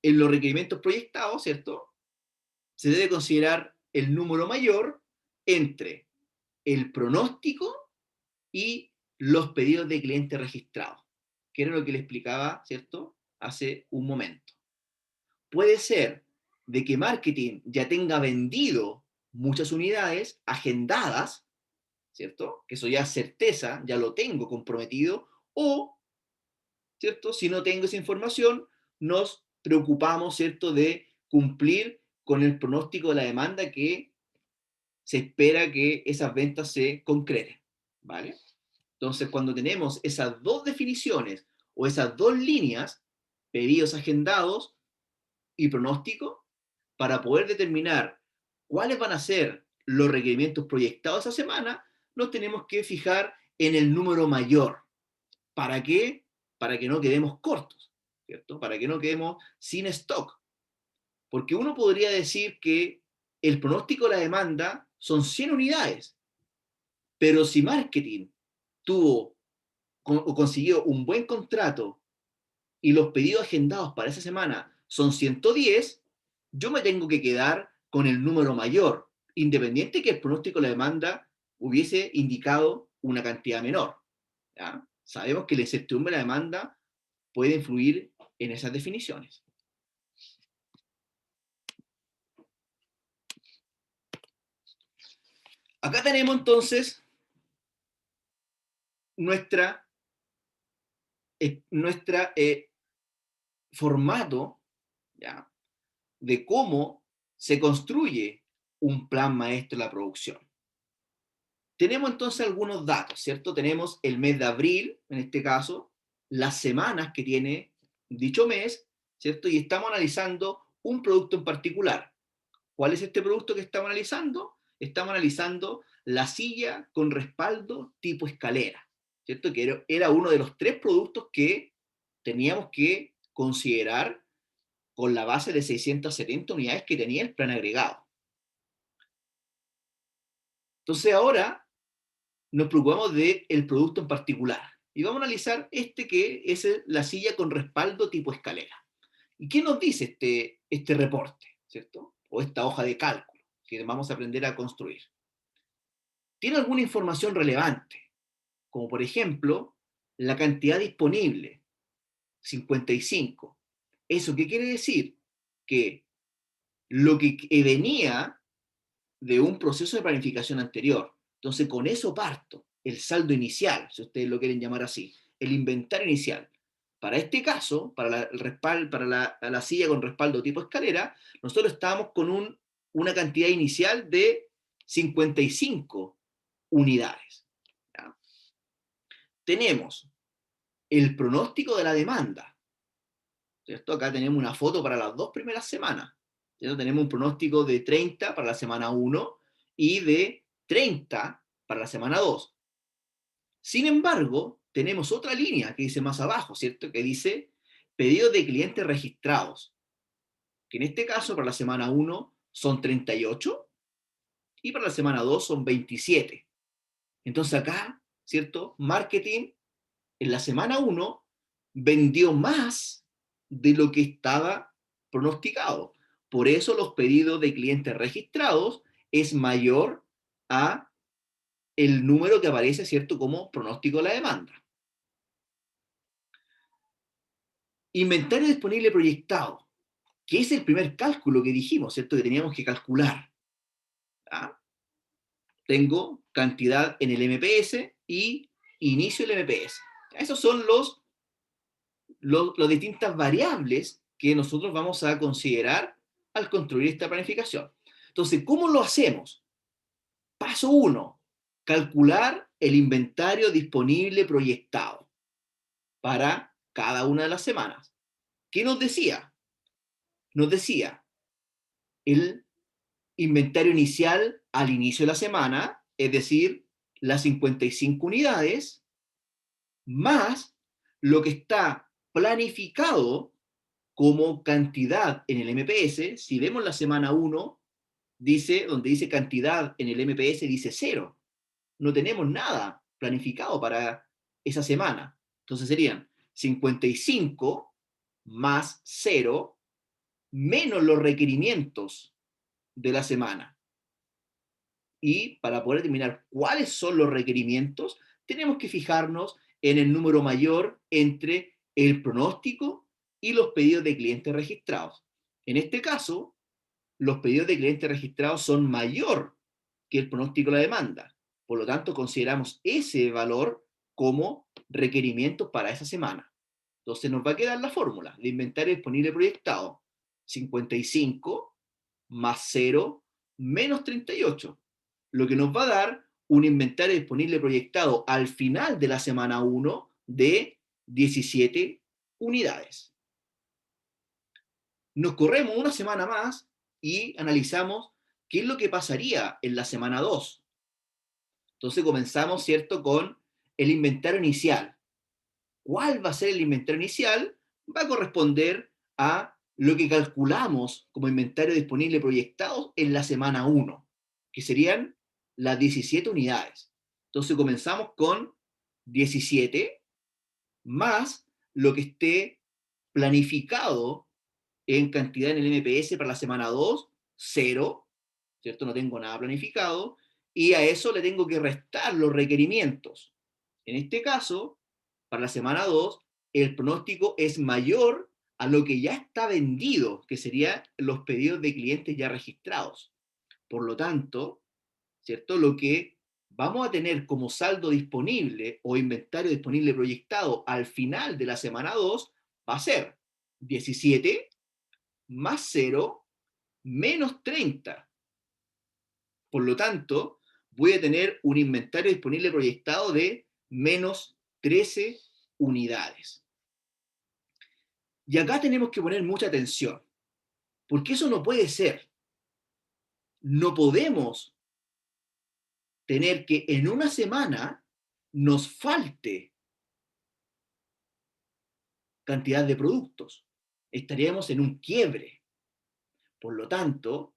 En los requerimientos proyectados, ¿cierto?, se debe considerar el número mayor entre el pronóstico y los pedidos de clientes registrados, que era lo que le explicaba, ¿cierto?, hace un momento. Puede ser de que marketing ya tenga vendido muchas unidades agendadas, ¿cierto? Que eso ya es certeza, ya lo tengo comprometido, o, ¿cierto? Si no tengo esa información, nos preocupamos, ¿cierto?, de cumplir con el pronóstico de la demanda que se espera que esas ventas se concreten, ¿vale? Entonces, cuando tenemos esas dos definiciones o esas dos líneas, pedidos agendados y pronóstico, para poder determinar cuáles van a ser los requerimientos proyectados esa semana, nos tenemos que fijar en el número mayor. ¿Para qué? Para que no quedemos cortos, ¿cierto? Para que no quedemos sin stock. Porque uno podría decir que el pronóstico de la demanda son 100 unidades, pero si marketing tuvo o consiguió un buen contrato y los pedidos agendados para esa semana son 110, yo me tengo que quedar con el número mayor, independiente que el pronóstico de la demanda hubiese indicado una cantidad menor. ¿Ya? Sabemos que la incertidumbre de la demanda puede influir en esas definiciones. Acá tenemos entonces nuestra formato, ¿ya?, de cómo se construye un plan maestro de la producción. Tenemos entonces algunos datos, ¿cierto? Tenemos el mes de abril, en este caso, las semanas que tiene dicho mes, ¿cierto? Y estamos analizando un producto en particular. ¿Cuál es este producto que estamos analizando? Estamos analizando la silla con respaldo tipo escalera, ¿cierto? Que era uno de los 3 productos que teníamos que considerar con la base de 670 unidades que tenía el plan agregado. Entonces ahora nos preocupamos del producto en particular. Y vamos a analizar este que es la silla con respaldo tipo escalera. ¿Y qué nos dice este reporte, ¿cierto? O esta hoja de cálculo que vamos a aprender a construir. Tiene alguna información relevante, como por ejemplo, la cantidad disponible, 55. ¿Eso qué quiere decir? Que lo que venía de un proceso de planificación anterior. Entonces, con eso parto, el saldo inicial, si ustedes lo quieren llamar así, el inventario inicial. Para este caso, para la silla con respaldo tipo escalera, nosotros estábamos con una cantidad inicial de 55 unidades. ¿Ya? Tenemos el pronóstico de la demanda, ¿cierto? Acá tenemos una foto para las 2 primeras semanas. ¿Cierto? Tenemos un pronóstico de 30 para la semana 1 y de 30 para la semana 2. Sin embargo, tenemos otra línea que dice más abajo, ¿cierto? Que dice pedidos de clientes registrados, que en este caso para la semana 1 son 38 y para la semana 2 son 27. Entonces acá, ¿cierto? Marketing en la semana 1 vendió más de lo que estaba pronosticado. Por eso los pedidos de clientes registrados es mayor a el número que aparece, ¿cierto?, como pronóstico de la demanda. Inventario disponible proyectado, que es el primer cálculo que dijimos, ¿cierto?, que teníamos que calcular. ¿Ah? Tengo cantidad en el MPS y inicio del MPS. Esos son las distintas variables que nosotros vamos a considerar al construir esta planificación. Entonces, ¿cómo lo hacemos? Paso 1, calcular el inventario disponible proyectado para cada una de las semanas. ¿Qué nos decía? Nos decía el inventario inicial al inicio de la semana, es decir, las 55 unidades, más lo que está planificado como cantidad en el MPS. Si vemos la semana 1, donde dice cantidad en el MPS, dice 0. No tenemos nada planificado para esa semana. Entonces serían 55 más 0 menos los requerimientos de la semana. Y para poder determinar cuáles son los requerimientos, tenemos que fijarnos en el número mayor entre el pronóstico y los pedidos de clientes registrados. En este caso, los pedidos de clientes registrados son mayor que el pronóstico de la demanda. Por lo tanto, consideramos ese valor como requerimiento para esa semana. Entonces nos va a quedar la fórmula de inventario disponible proyectado: 55 más 0 menos 38, lo que nos va a dar un inventario disponible proyectado al final de la semana 1 de 17 unidades. Nos corremos una semana más y analizamos qué es lo que pasaría en la semana 2. Entonces comenzamos, ¿cierto?, con el inventario inicial. ¿Cuál va a ser el inventario inicial? Va a corresponder a lo que calculamos como inventario disponible proyectado en la semana 1, que serían las 17 unidades. Entonces comenzamos con 17 más lo que esté planificado en cantidad en el MPS para la semana 2, 0, ¿cierto? No tengo nada planificado, y a eso le tengo que restar los requerimientos. En este caso, para la semana 2, el pronóstico es mayor a lo que ya está vendido, que serían los pedidos de clientes ya registrados. Por lo tanto, ¿cierto?, lo que vamos a tener como saldo disponible o inventario disponible proyectado al final de la semana 2 va a ser 17 más 0 menos 30. Por lo tanto, voy a tener un inventario disponible proyectado de menos 13 unidades. Y acá tenemos que poner mucha atención, porque eso no puede ser. No podemos tener que en una semana nos falte cantidad de productos. Estaríamos en un quiebre. Por lo tanto,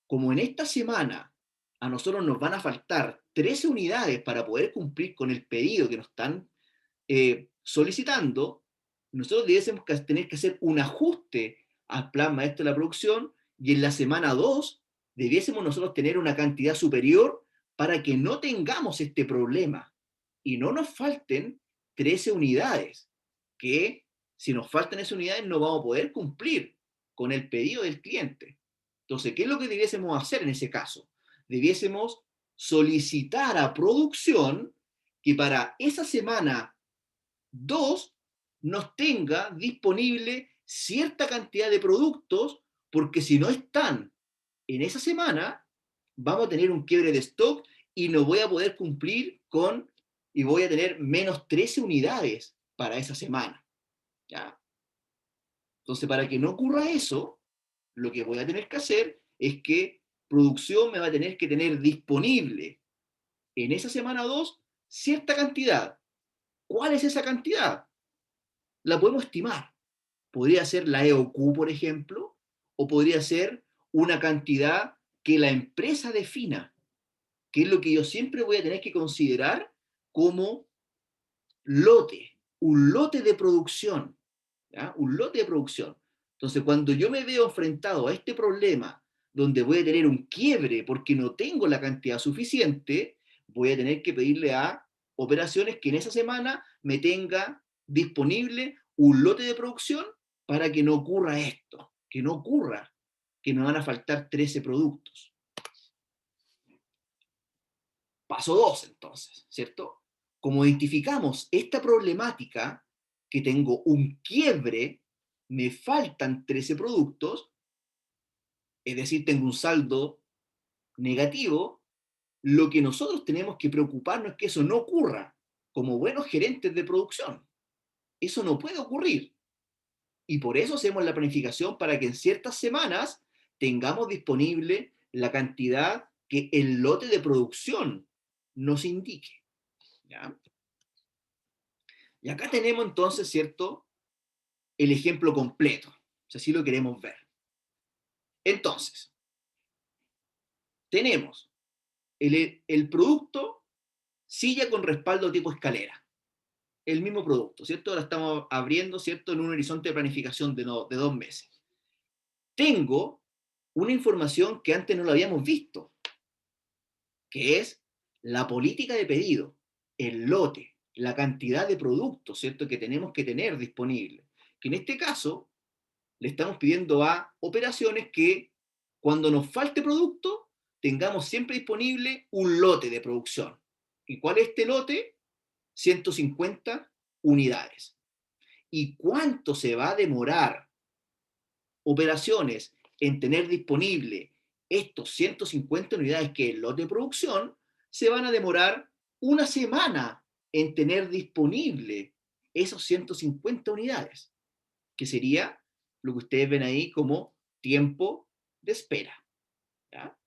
como en esta semana a nosotros nos van a faltar 13 unidades para poder cumplir con el pedido que nos están solicitando, nosotros debiésemos tener que hacer un ajuste al plan maestro de la producción, y en la semana 2 debiésemos nosotros tener una cantidad superior para que no tengamos este problema y no nos falten 13 unidades, que si nos faltan esas unidades no vamos a poder cumplir con el pedido del cliente. Entonces, ¿qué es lo que debiésemos hacer en ese caso? Debiésemos solicitar a producción que para esa semana 2 nos tenga disponible cierta cantidad de productos, porque si no están en esa semana, vamos a tener un quiebre de stock y no voy a poder cumplir con, y voy a tener menos 13 unidades para esa semana. ¿Ya? Entonces, para que no ocurra eso, lo que voy a tener que hacer es que producción me va a tener que tener disponible en esa semana 2 cierta cantidad. ¿Cuál es esa cantidad? La podemos estimar. Podría ser la EOQ, por ejemplo, o podría ser una cantidad que la empresa defina, que es lo que yo siempre voy a tener que considerar como lote, un lote de producción, ¿ya? Un lote de producción. Entonces, cuando yo me veo enfrentado a este problema, donde voy a tener un quiebre porque no tengo la cantidad suficiente, voy a tener que pedirle a operaciones que en esa semana me tenga disponible un lote de producción para que no ocurra esto, que no ocurra que me van a faltar 13 productos. Paso 2, entonces, ¿cierto? Como identificamos esta problemática, que tengo un quiebre, me faltan 13 productos, es decir, tengo un saldo negativo, lo que nosotros tenemos que preocuparnos es que eso no ocurra como buenos gerentes de producción. Eso no puede ocurrir. Y por eso hacemos la planificación para que en ciertas semanas tengamos disponible la cantidad que el lote de producción nos indique. ¿Ya? Y acá tenemos entonces, ¿cierto?, el ejemplo completo, si así lo queremos ver. Entonces, tenemos el producto silla con respaldo tipo escalera. El mismo producto, ¿cierto? Ahora estamos abriendo, ¿cierto?, en un horizonte de planificación de 2 meses. Tengo una información que antes no la habíamos visto, que es la política de pedido, el lote, la cantidad de productos, ¿cierto?, que tenemos que tener disponible. Que en este caso le estamos pidiendo a operaciones que cuando nos falte producto, tengamos siempre disponible un lote de producción. ¿Y cuál es este lote? 150 unidades. ¿Y cuánto se va a demorar operaciones en tener disponible estos 150 unidades, que es el lote de producción? Se van a demorar una semana en tener disponible esos 150 unidades, que sería lo que ustedes ven ahí como tiempo de espera. ¿Ya?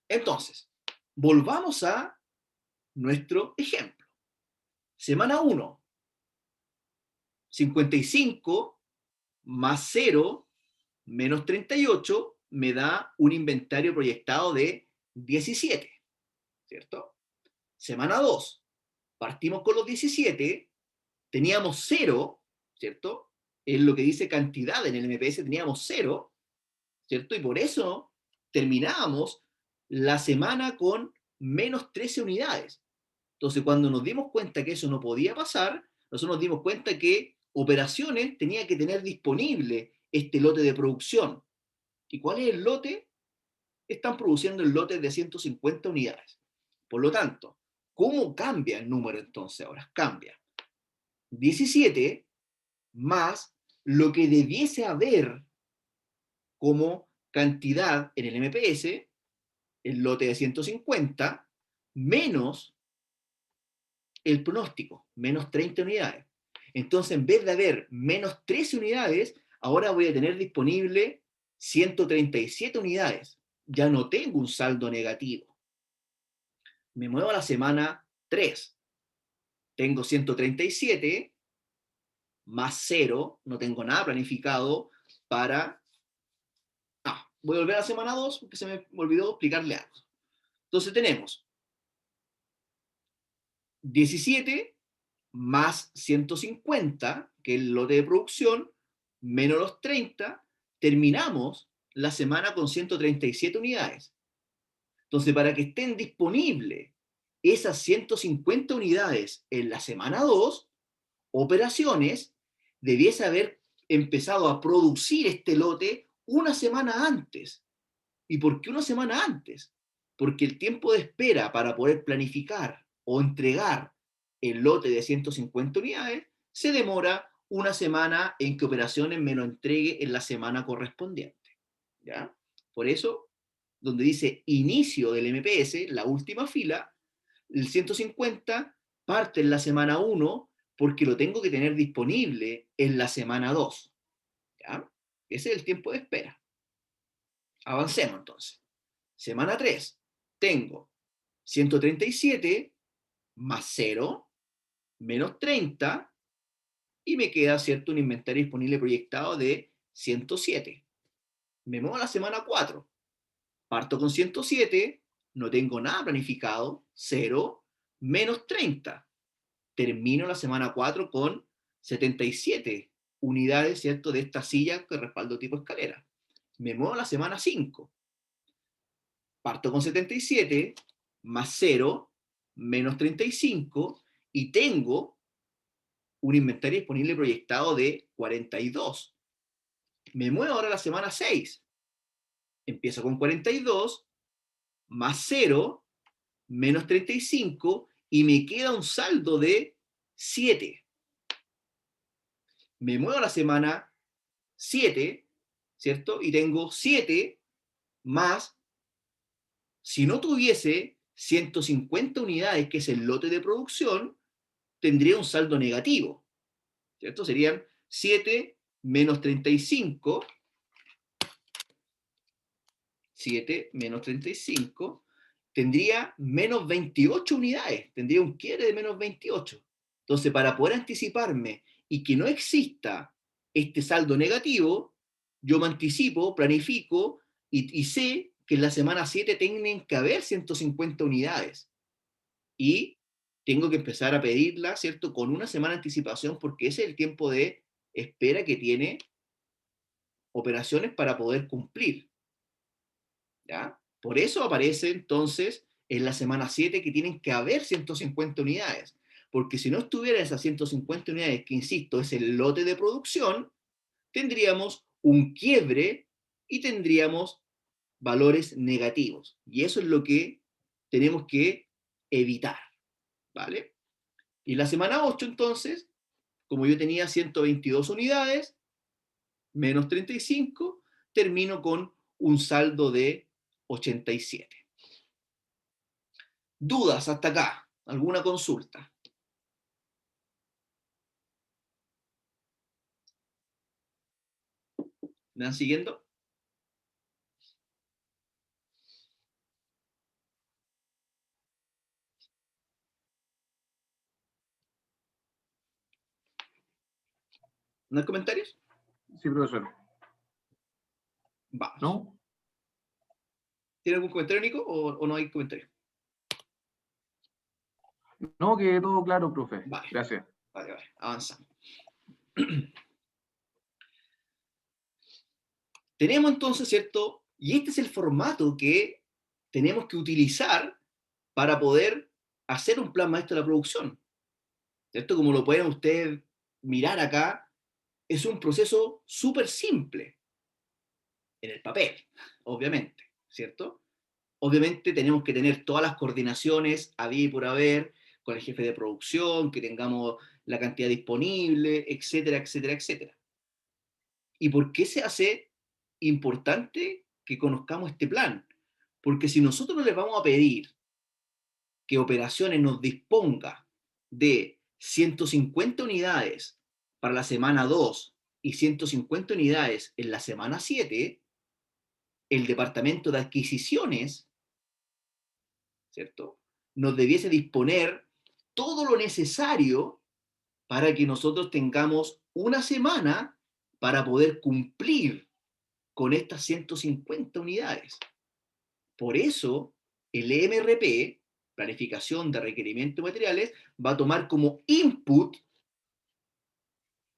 Entonces, volvamos a nuestro ejemplo. Semana 1, 55 más 0 menos 38 me da un inventario proyectado de 17, ¿cierto? Semana 2, partimos con los 17, teníamos 0, ¿cierto? Es lo que dice cantidad en el MPS, teníamos 0, ¿cierto? Y por eso terminábamos la semana con menos 13 unidades. Entonces, cuando nos dimos cuenta que eso no podía pasar, nosotros nos dimos cuenta que operaciones tenía que tener disponible este lote de producción. ¿Y cuál es el lote? Están produciendo el lote de 150 unidades. Por lo tanto, ¿cómo cambia el número entonces ahora? Cambia 17 más lo que debiese haber como cantidad en el MPS, el lote de 150, menos el pronóstico, menos 30 unidades. Entonces, en vez de haber menos 13 unidades, ahora voy a tener disponible 137 unidades. Ya no tengo un saldo negativo. Me muevo a la semana 3. Tengo 137 más 0, no tengo nada planificado para... voy a volver a la semana 2 porque se me olvidó explicarle algo. Entonces tenemos 17 más 150, que es el lote de producción, menos los 30, terminamos la semana con 137 unidades. Entonces, para que estén disponibles esas 150 unidades en la semana 2, operaciones debiese haber empezado a producir este lote una semana antes. ¿Y por qué una semana antes? Porque el tiempo de espera para poder planificar o entregar el lote de 150 unidades se demora una semana en que operaciones me lo entregue en la semana correspondiente. ¿Ya? Por eso, donde dice inicio del MPS, la última fila, el 150 parte en la semana 1 porque lo tengo que tener disponible en la semana 2. ¿Ya? Ese es el tiempo de espera. Avancemos entonces. Semana 3, tengo 137 más 0, menos 30, y me queda, ¿cierto?, un inventario disponible proyectado de 107. Me muevo a la semana 4. Parto con 107, no tengo nada planificado, 0, menos 30. Termino la semana 4 con 77 unidades, ¿cierto?, de esta silla que respaldo tipo escalera. Me muevo a la semana 5. Parto con 77, más 0, menos 35, y tengo un inventario disponible proyectado de 42. Me muevo ahora a la semana 6. Empiezo con 42, más 0, menos 35 y me queda un saldo de 7. Me muevo a la semana 7, ¿cierto? Y tengo 7 más, si no tuviese 150 unidades, que es el lote de producción, tendría un saldo negativo, ¿cierto? Serían 7 menos 35, 7 menos 35, tendría menos 28 unidades, tendría un quiebre de menos 28. Entonces, para poder anticiparme y que no exista este saldo negativo, yo me anticipo, planifico y sé que en la semana 7 tienen que haber 150 unidades. Y tengo que empezar a pedirla, ¿cierto? Con una semana de anticipación, porque ese es el tiempo de espera que tiene operaciones para poder cumplir, ¿ya? Por eso aparece entonces en la semana 7 que tienen que haber 150 unidades, porque si no estuvieran esas 150 unidades, que insisto, es el lote de producción, tendríamos un quiebre y tendríamos valores negativos. Y eso es lo que tenemos que evitar, ¿vale? Y la semana 8 entonces, como yo tenía 122 unidades, menos 35, termino con un saldo de 87. ¿Dudas hasta acá? ¿Alguna consulta? ¿Me van siguiendo? ¿No hay comentarios? Sí, profesor. Vamos. ¿No? ¿Tiene algún comentario, Nico, o no hay comentario? No, que todo claro, profe. Vale. Gracias. Vale, avanzamos. Tenemos entonces, ¿cierto? Y este es el formato que tenemos que utilizar para poder hacer un plan maestro de la producción. ¿Cierto? Como lo pueden ustedes mirar acá, es un proceso súper simple en el papel, obviamente, ¿cierto? Obviamente tenemos que tener todas las coordinaciones había y por haber con el jefe de producción, que tengamos la cantidad disponible, etcétera, etcétera, etcétera. ¿Y por qué se hace importante que conozcamos este plan? Porque si nosotros no les vamos a pedir que operaciones nos disponga de 150 unidades para la semana 2 y 150 unidades en la semana 7, el departamento de adquisiciones, ¿cierto?, nos debiese disponer todo lo necesario para que nosotros tengamos una semana para poder cumplir con estas 150 unidades. Por eso, el MRP, planificación de requerimientos de materiales, va a tomar como input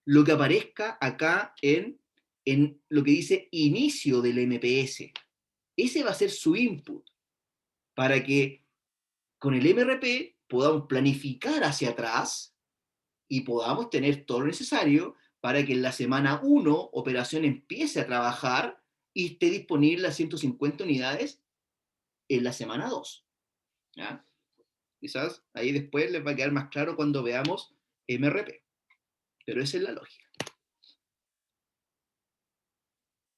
lo que aparezca acá en lo que dice inicio del MPS. Ese va a ser su input para que con el MRP podamos planificar hacia atrás y podamos tener todo lo necesario para que en la semana 1 operación empiece a trabajar y esté disponible las 150 unidades en la semana 2. ¿Ya? Quizás ahí después les va a quedar más claro cuando veamos MRP, pero esa es la lógica.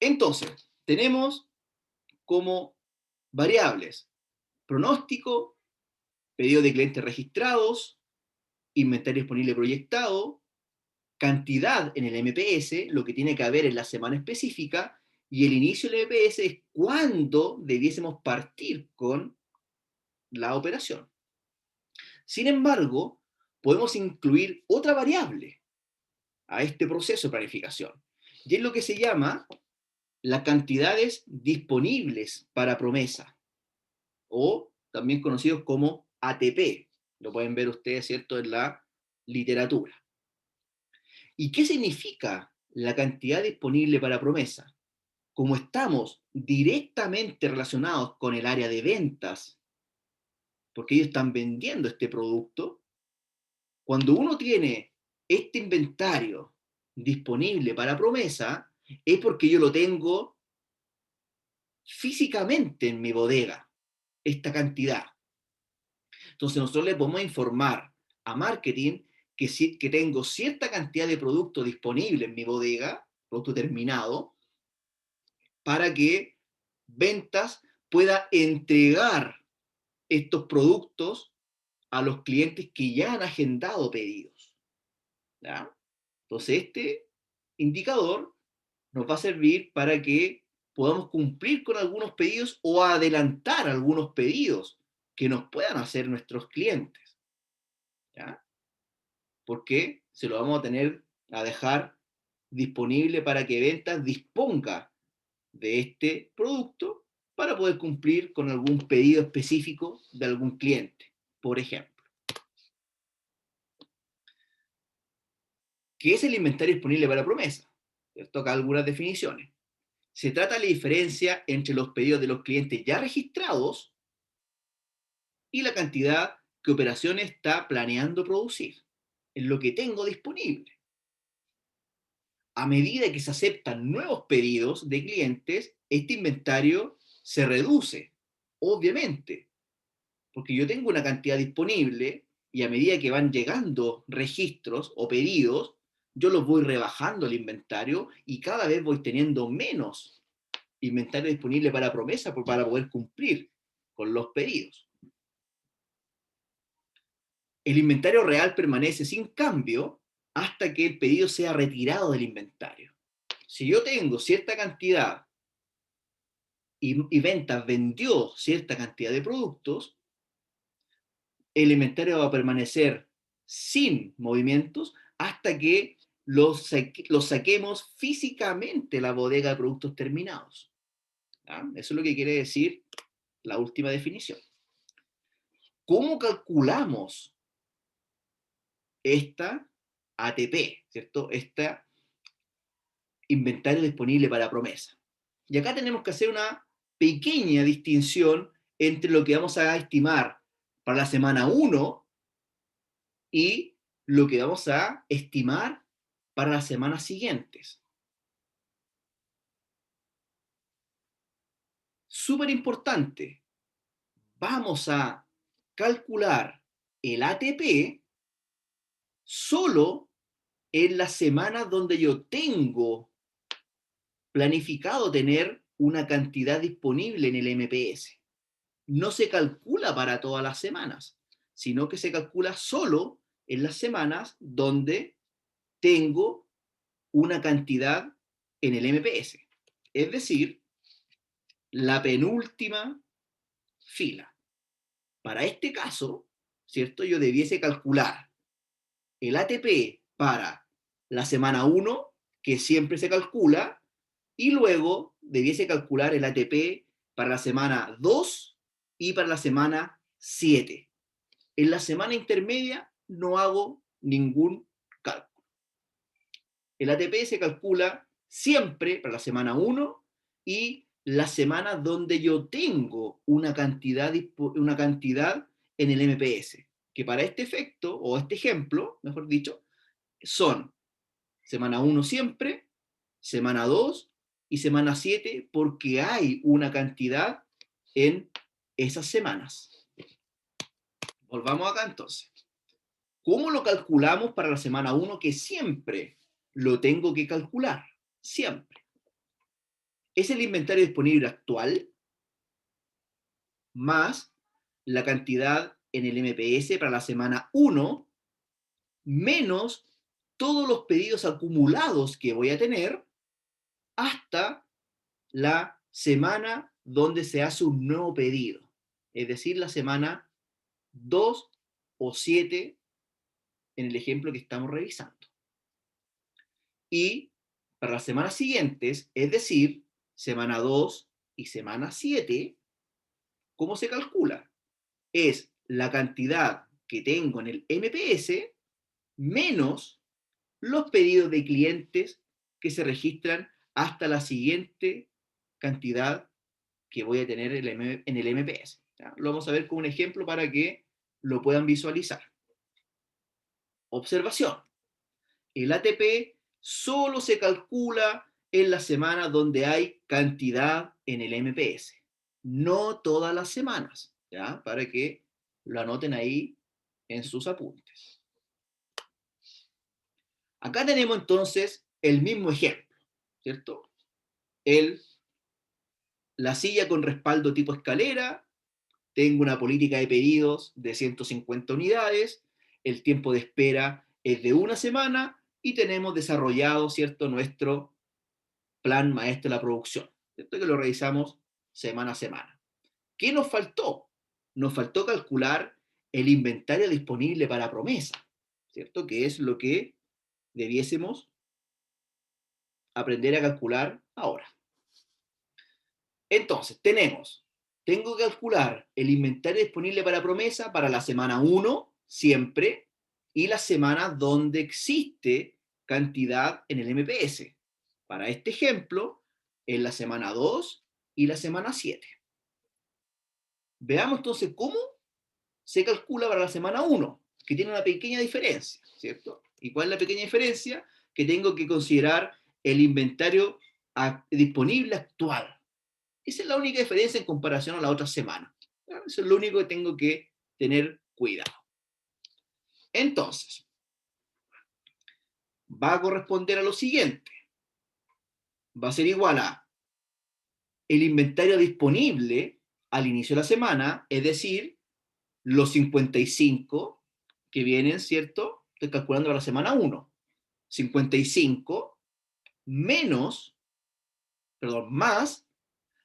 Entonces, tenemos como variables pronóstico, pedido de clientes registrados, inventario disponible proyectado, cantidad en el MPS, lo que tiene que haber en la semana específica, y el inicio del MPS es cuándo debiésemos partir con la operación. Sin embargo, podemos incluir otra variable a este proceso de planificación, y es lo que se llama las cantidades disponibles para promesa, o también conocidos como ATP. Lo pueden ver ustedes, ¿cierto?, en la literatura. ¿Y qué significa la cantidad disponible para promesa? Como estamos directamente relacionados con el área de ventas, porque ellos están vendiendo este producto, cuando uno tiene este inventario disponible para promesa, es porque yo lo tengo físicamente en mi bodega, esta cantidad. Entonces nosotros le podemos informar a marketing que tengo cierta cantidad de producto disponible en mi bodega, producto terminado, para que ventas pueda entregar estos productos a los clientes que ya han agendado pedidos. ¿Ya? Entonces este indicador nos va a servir para que podamos cumplir con algunos pedidos o adelantar algunos pedidos que nos puedan hacer nuestros clientes. ¿Ya? Porque se lo vamos a dejar disponible para que ventas disponga de este producto para poder cumplir con algún pedido específico de algún cliente, por ejemplo. ¿Qué es el inventario disponible para promesa? ¿Cierto? Acá algunas definiciones. Se trata de la diferencia entre los pedidos de los clientes ya registrados y la cantidad que operaciones está planeando producir, en lo que tengo disponible. A medida que se aceptan nuevos pedidos de clientes, este inventario se reduce, obviamente, porque yo tengo una cantidad disponible y a medida que van llegando registros o pedidos, yo los voy rebajando el inventario y cada vez voy teniendo menos inventario disponible para promesa para poder cumplir con los pedidos. El inventario real permanece sin cambio hasta que el pedido sea retirado del inventario. Si yo tengo cierta cantidad y ventas vendió cierta cantidad de productos, el inventario va a permanecer sin movimientos hasta que los saquemos físicamente de la bodega de productos terminados. ¿Ya? Eso es lo que quiere decir la última definición. ¿Cómo calculamos esta ATP, ¿cierto? Esta inventario disponible para promesa. Y acá tenemos que hacer una pequeña distinción entre lo que vamos a estimar para la semana 1 y lo que vamos a estimar para las semanas siguientes. Súper importante, vamos a calcular el ATP solo en las semanas donde yo tengo planificado tener una cantidad disponible en el MPS. No se calcula para todas las semanas, sino que se calcula solo en las semanas donde tengo una cantidad en el MPS. Es decir, la penúltima fila. Para este caso, ¿cierto? Yo debiese calcular el ATP para la semana 1, que siempre se calcula, y luego debiese calcular el ATP para la semana 2 y para la semana 7. En la semana intermedia no hago ningún cálculo. El ATP se calcula siempre para la semana 1 y la semana donde yo tengo una cantidad en el MPS, que para este efecto, o este ejemplo, mejor dicho, son semana 1 siempre, semana 2 y semana 7, porque hay una cantidad en esas semanas. Volvamos acá entonces. ¿Cómo lo calculamos para la semana 1? Que siempre lo tengo que calcular, siempre. Es el inventario disponible actual más la cantidad en el MPS para la semana 1 menos todos los pedidos acumulados que voy a tener hasta la semana donde se hace un nuevo pedido, es decir, la semana 2 o 7 en el ejemplo que estamos revisando. Y para las semanas siguientes, es decir, semana 2 y semana 7, ¿cómo se calcula? Es la cantidad que tengo en el MPS menos los pedidos de clientes que se registran hasta la siguiente cantidad que voy a tener en el MPS. ¿Ya? Lo vamos a ver con un ejemplo para que lo puedan visualizar. Observación. El ATP solo se calcula en las semanas donde hay cantidad en el MPS. No todas las semanas, ¿ya? Para que lo anoten ahí en sus apuntes. Acá tenemos entonces el mismo ejemplo, ¿cierto? La silla con respaldo tipo escalera, tengo una política de pedidos de 150 unidades, el tiempo de espera es de 1 semana y tenemos desarrollado, ¿cierto?, nuestro plan maestro de la producción, ¿cierto?, que lo revisamos semana a semana. ¿Qué nos faltó? Nos faltó calcular el inventario disponible para promesa, ¿cierto?, que es lo que debiésemos aprender a calcular ahora. Entonces, tengo que calcular el inventario disponible para promesa para la semana 1, siempre, y las semanas donde existe cantidad en el MPS. Para este ejemplo, en la semana 2 y la semana 7. Veamos entonces cómo se calcula para la semana 1, que tiene una pequeña diferencia, ¿cierto? ¿Y cuál es la pequeña diferencia? Que tengo que considerar el inventario disponible actual. Esa es la única diferencia en comparación a la otra semana. Eso es lo único que tengo que tener cuidado. Entonces, va a corresponder a lo siguiente. Va a ser igual a el inventario disponible al inicio de la semana, es decir, los 55 que vienen, ¿cierto? Estoy calculando para la semana 1. 55 más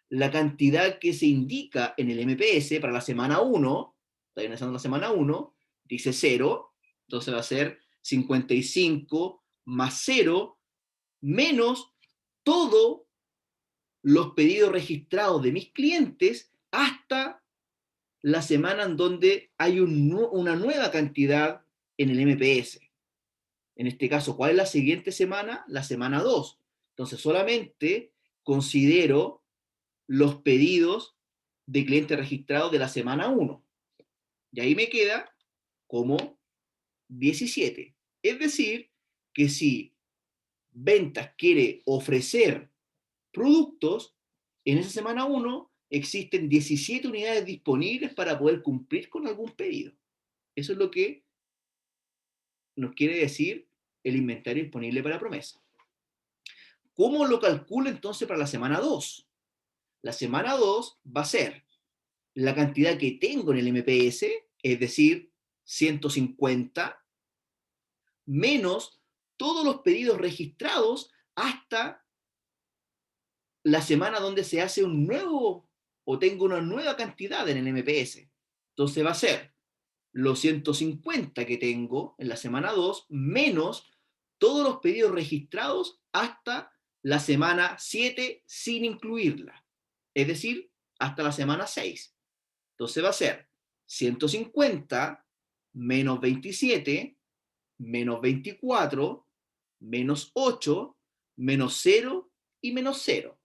la cantidad que se indica en el MPS para la semana 1, está analizando la semana 1, dice 0, entonces va a ser 55 más 0 menos todos los pedidos registrados de mis clientes hasta la semana en donde hay una nueva cantidad en el MPS. En este caso, ¿cuál es la siguiente semana? La semana 2. Entonces, solamente considero los pedidos de clientes registrados de la semana 1. Y ahí me queda como 17. Es decir, que si ventas quiere ofrecer productos, en esa semana 1 existen 17 unidades disponibles para poder cumplir con algún pedido. Eso es lo que nos quiere decir el inventario disponible para promesa. ¿Cómo lo calculo entonces para la semana 2? La semana 2 va a ser la cantidad que tengo en el MPS, es decir, 150, menos todos los pedidos registrados hasta la semana donde se hace un nuevo o tengo una nueva cantidad en el MPS. Entonces va a ser los 150 que tengo en la semana 2 menos todos los pedidos registrados hasta la semana 7 sin incluirla. Es decir, hasta la semana 6. Entonces va a ser 150 menos 27 menos 24 menos 8 menos 0 y menos 0.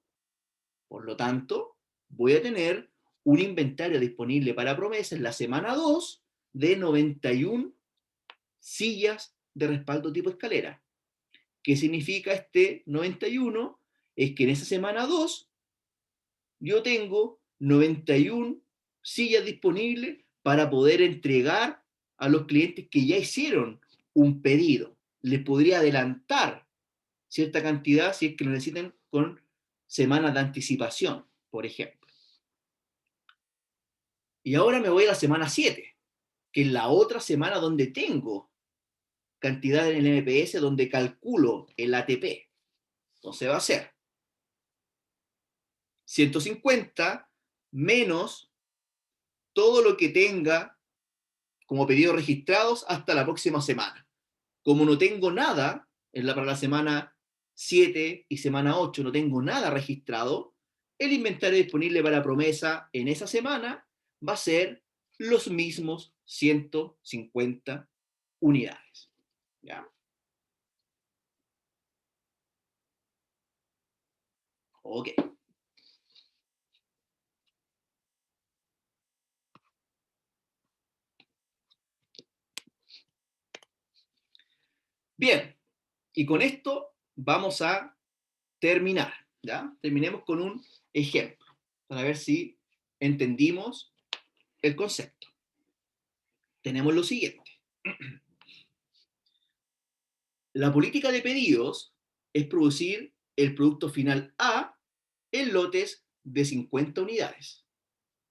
Por lo tanto, voy a tener un inventario disponible para promesa en la semana 2 de 91 sillas de respaldo tipo escalera. ¿Qué significa este 91? Es que en esa semana 2 yo tengo 91 sillas disponibles para poder entregar a los clientes que ya hicieron un pedido. Les podría adelantar cierta cantidad si es que lo necesitan con semanas de anticipación, por ejemplo. Y ahora me voy a la semana 7, que es la otra semana donde tengo cantidad en el MPS, donde calculo el ATP. Entonces va a ser 150 menos todo lo que tenga como pedidos registrados hasta la próxima semana. Como no tengo nada para la semana 7 y semana 8, no tengo nada registrado, el inventario disponible para promesa en esa semana va a ser los mismos 150 unidades. ¿Ya? Ok. Bien, y con esto vamos a terminar. ¿Ya? Terminemos con un ejemplo para ver si entendimos el concepto. tenemos lo siguiente. La política de pedidos es producir el producto final A en lotes de 50 unidades,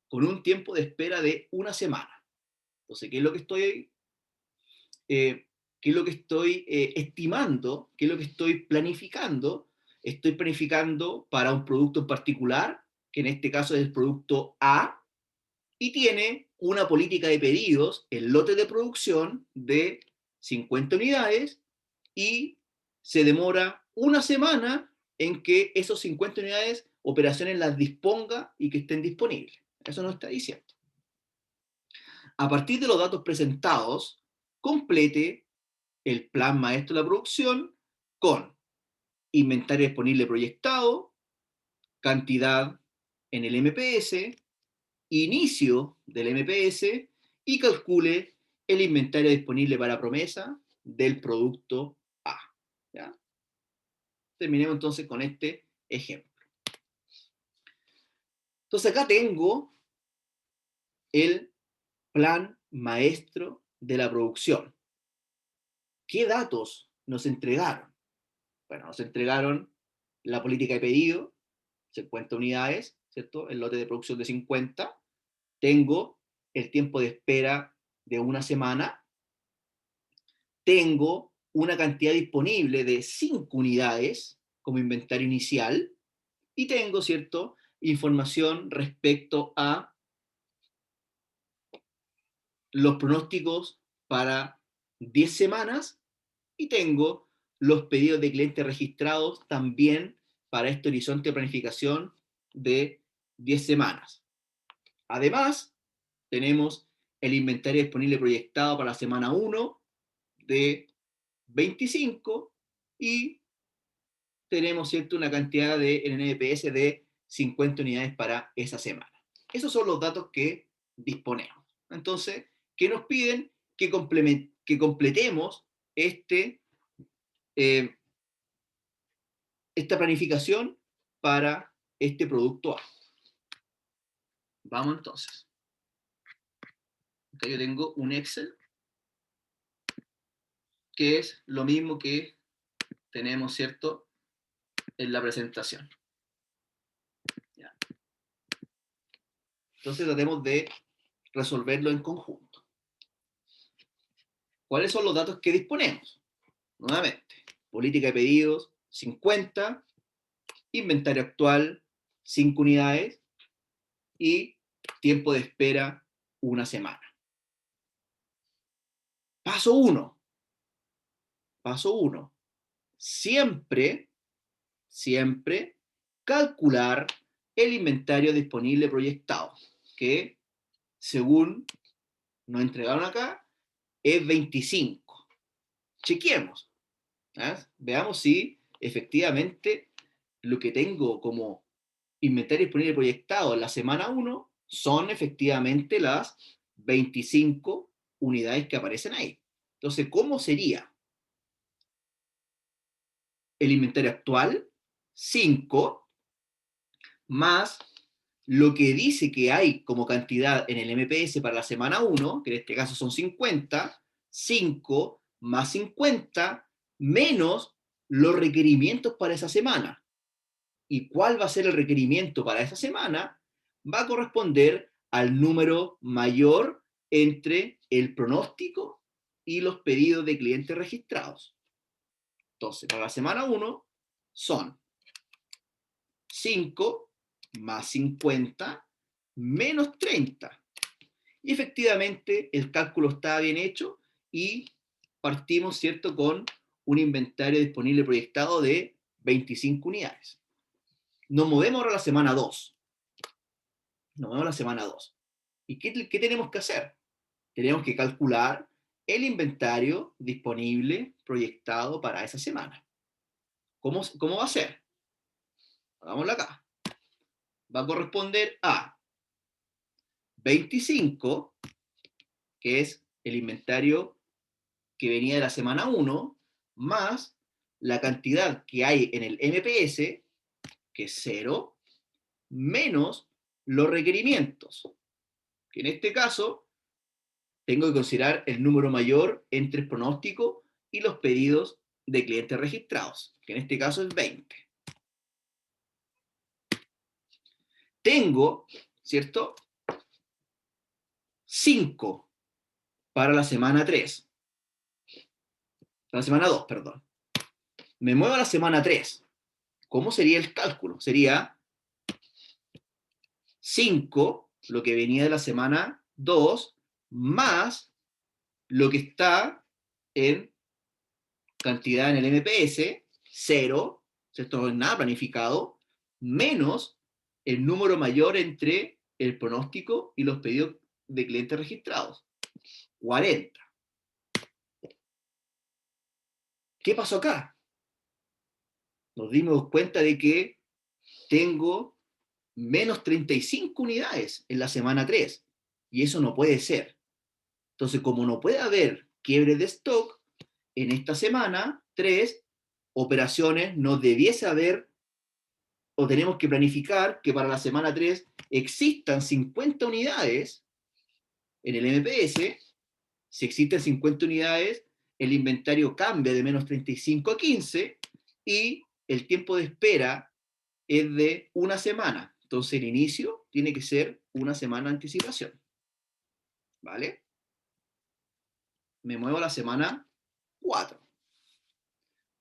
con un tiempo de espera de una semana. Entonces, ¿qué es lo que estoy estimando? ¿Qué es lo que estoy planificando? Estoy planificando para un producto en particular, que en este caso es el producto A, y tiene una política de pedidos, el lote de producción de 50 unidades, y se demora una semana en que esos 50 unidades, operaciones las disponga y que estén disponibles. Eso nos está diciendo. A partir de los datos presentados, complete el plan maestro de la producción con inventario disponible proyectado, cantidad en el MPS, inicio del MPS y calcule el inventario disponible para promesa del producto A. ¿Ya? Terminemos entonces con este ejemplo. Entonces acá tengo el plan maestro de la producción. ¿Qué datos nos entregaron? Bueno, nos entregaron la política de pedido, 50 unidades, ¿cierto? El lote de producción de 50. Tengo el tiempo de espera de una semana. Tengo una cantidad disponible de 5 unidades como inventario inicial. Y tengo, ¿cierto?, información respecto a los pronósticos para 10 semanas y tengo los pedidos de clientes registrados también para este horizonte de planificación de 10 semanas. Además, tenemos el inventario disponible proyectado para la semana 1 de 25 y tenemos, ¿cierto?, una cantidad de NPS de 50 unidades para esa semana. Esos son los datos que disponemos. Entonces, ¿qué nos piden? Que completemos esta planificación para este producto A. Vamos entonces. Acá yo tengo un Excel que es lo mismo que tenemos, ¿cierto?, en la presentación. ¿Ya? Entonces tratemos de resolverlo en conjunto. ¿Cuáles son los datos que disponemos? Nuevamente, política de pedidos, 50, inventario actual, 5 unidades, y tiempo de espera, una semana. Paso 1. Paso 1. Siempre calcular el inventario disponible proyectado, que según nos entregaron acá, es 25. Chequeemos. ¿Eh? Veamos si efectivamente lo que tengo como inventario disponible proyectado en la semana 1 son efectivamente las 25 unidades que aparecen ahí. Entonces, ¿cómo sería? El inventario actual, 5, más lo que dice que hay como cantidad en el MPS para la semana 1, que en este caso son 50, 5 más 50, menos los requerimientos para esa semana. ¿Y cuál va a ser el requerimiento para esa semana? Va a corresponder al número mayor entre el pronóstico y los pedidos de clientes registrados. Entonces, para la semana 1 son 5 más 50 menos 30. Y efectivamente el cálculo está bien hecho y partimos, ¿cierto?, con un inventario disponible proyectado de 25 unidades. Nos movemos ahora a la semana 2. Nos movemos a la semana 2. ¿Y qué tenemos que hacer? Tenemos que calcular el inventario disponible proyectado para esa semana. ¿Cómo va a ser? Hagámoslo acá. Va a corresponder a 25, que es el inventario que venía de la semana 1, más la cantidad que hay en el MPS, que es 0, menos los requerimientos, que en este caso tengo que considerar el número mayor entre el pronóstico y los pedidos de clientes registrados, que en este caso es 20. Tengo, ¿cierto? 5 para la semana 3. La semana 2, perdón. Me muevo a la semana 3. ¿Cómo sería el cálculo? Sería 5, lo que venía de la semana 2, más lo que está en cantidad en el MPS, 0, esto no es nada planificado, menos el número mayor entre el pronóstico y los pedidos de clientes registrados, 40. ¿Qué pasó acá? Nos dimos cuenta de que tengo menos 35 unidades en la semana 3, y eso no puede ser. Entonces, como no puede haber quiebre de stock, en esta semana 3, operaciones no debiese haber, o tenemos que planificar que para la semana 3 existan 50 unidades en el MPS. Si existen 50 unidades, el inventario cambia de menos 35 a 15 y el tiempo de espera es de una semana. Entonces el inicio tiene que ser una semana de anticipación. ¿Vale? Me muevo a la semana 4.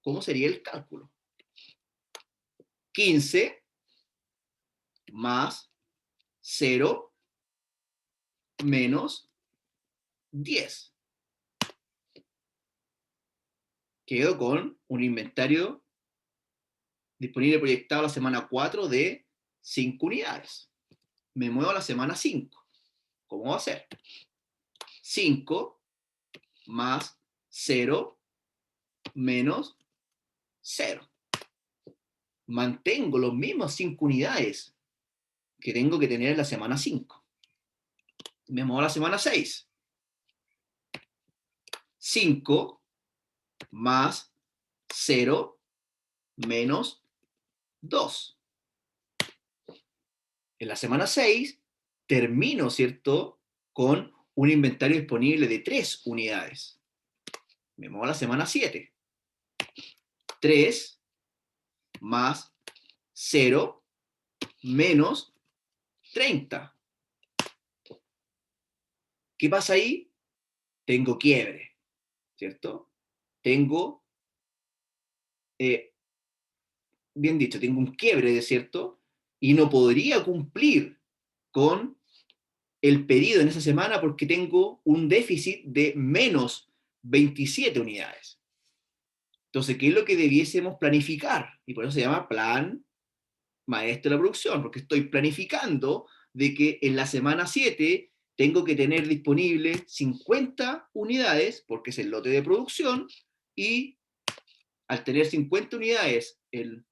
¿Cómo sería el cálculo? 15 más 0 menos 10. Quedo con un inventario disponible proyectado a la semana 4 de 5 unidades. Me muevo a la semana 5. ¿Cómo va a ser? 5 más 0 menos 0. Mantengo los mismos 5 unidades que tengo que tener en la semana 5. Me muevo a la semana 6. 5 más 0 menos 2. En la semana 6 termino, ¿cierto?, con un inventario disponible de 3 unidades. Me muevo a la semana 7. 3 más 0 menos 30. ¿Qué pasa ahí? Tengo quiebre, ¿cierto? Tengo, bien dicho, tengo un quiebre, ¿cierto? Y no podría cumplir con el pedido en esa semana porque tengo un déficit de menos 27 unidades. Entonces, ¿qué es lo que debiésemos planificar? Y por eso se llama plan maestro de la producción, porque estoy planificando de que en la semana 7 tengo que tener disponible 50 unidades, porque es el lote de producción, y al tener 50 unidades en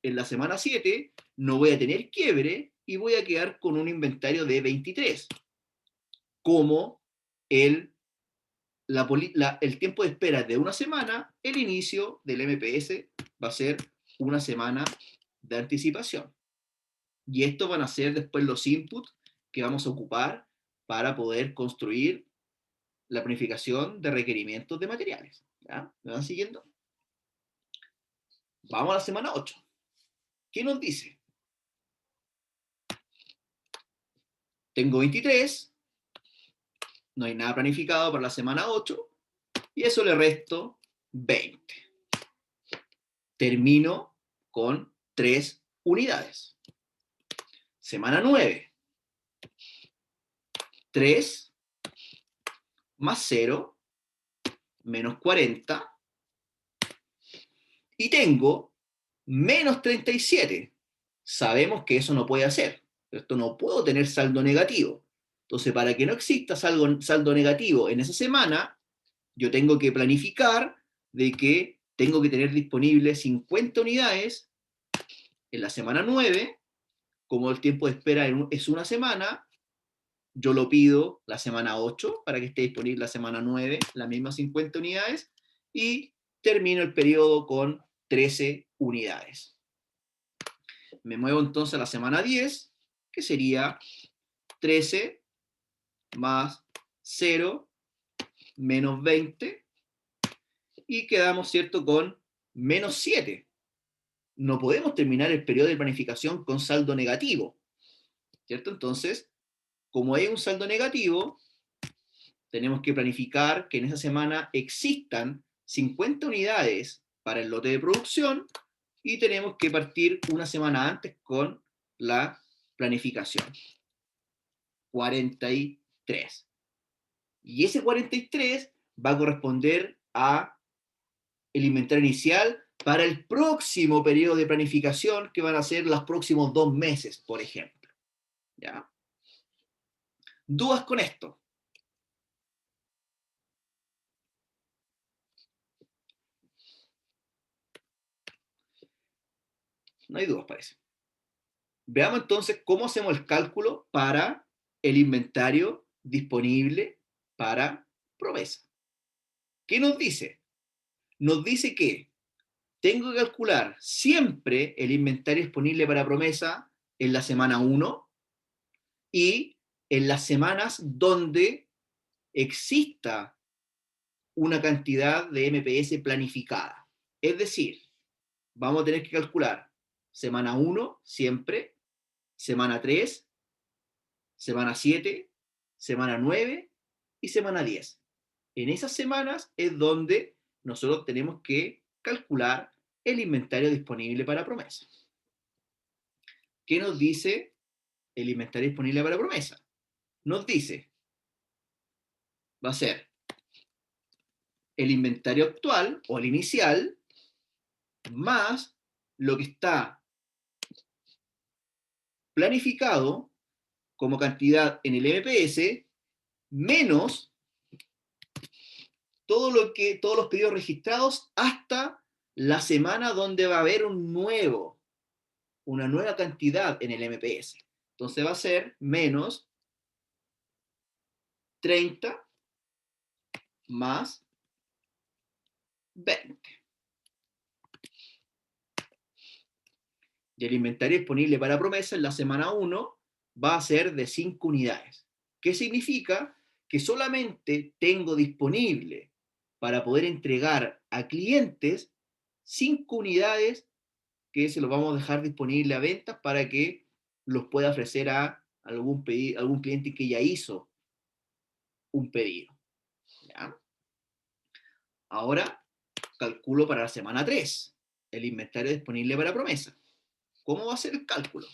la semana 7, no voy a tener quiebre y voy a quedar con un inventario de 23. Como el tiempo de espera es de una semana, el inicio del MPS va a ser una semana de anticipación. Y estos van a ser después los inputs que vamos a ocupar para poder construir la planificación de requerimientos de materiales. ¿Ya? ¿Me van siguiendo? Vamos a la semana 8. ¿Qué nos dice? Tengo 23, no hay nada planificado para la semana 8, y eso le resto 20. Termino con 3 unidades. Semana 9. 3 más 0 menos 40. Y tengo menos 37. Sabemos que eso no puede hacer. Esto no puedo tener saldo negativo. Entonces, para que no exista saldo negativo en esa semana, yo tengo que planificar de que tengo que tener disponibles 50 unidades en la semana 9. Como el tiempo de espera es una semana, yo lo pido la semana 8 para que esté disponible la semana 9, las mismas 50 unidades, y termino el periodo con 13 unidades. Me muevo entonces a la semana 10, que sería 13 más 0, menos 20, y quedamos, ¿cierto?, con menos 7. No podemos terminar el periodo de planificación con saldo negativo, ¿cierto? Entonces, como hay un saldo negativo, tenemos que planificar que en esa semana existan 50 unidades para el lote de producción y tenemos que partir una semana antes con la planificación. 43. Y ese 43 va a corresponder a el inventario inicial para el próximo periodo de planificación, que van a ser los próximos 2 meses, por ejemplo. ¿Ya? ¿Dudas con esto? No hay dudas, parece. Veamos entonces cómo hacemos el cálculo para el inventario disponible para promesa. ¿Qué nos dice? Nos dice que tengo que calcular siempre el inventario disponible para promesa en la semana 1 y en las semanas donde exista una cantidad de MPS planificada. Es decir, vamos a tener que calcular semana 1 siempre, semana 3, semana 7, semana 9 y semana 10. En esas semanas es donde nosotros tenemos que calcular el inventario disponible para promesa. ¿Qué nos dice el inventario disponible para promesa? Nos dice, va a ser el inventario actual o el inicial más lo que está planificado como cantidad en el MPS menos todos los pedidos registrados hasta la semana donde va a haber una nueva cantidad en el MPS. Entonces va a ser menos 30 más 20. Y el inventario disponible para promesa en la semana 1 va a ser de 5 unidades. ¿Qué significa? Que solamente tengo disponible para poder entregar a clientes 5 unidades que se los vamos a dejar disponible a ventas para que los pueda ofrecer a algún cliente que ya hizo un pedido. ¿Ya? Ahora calculo para la semana 3 el inventario disponible para promesa. ¿Cómo va a ser el cálculo?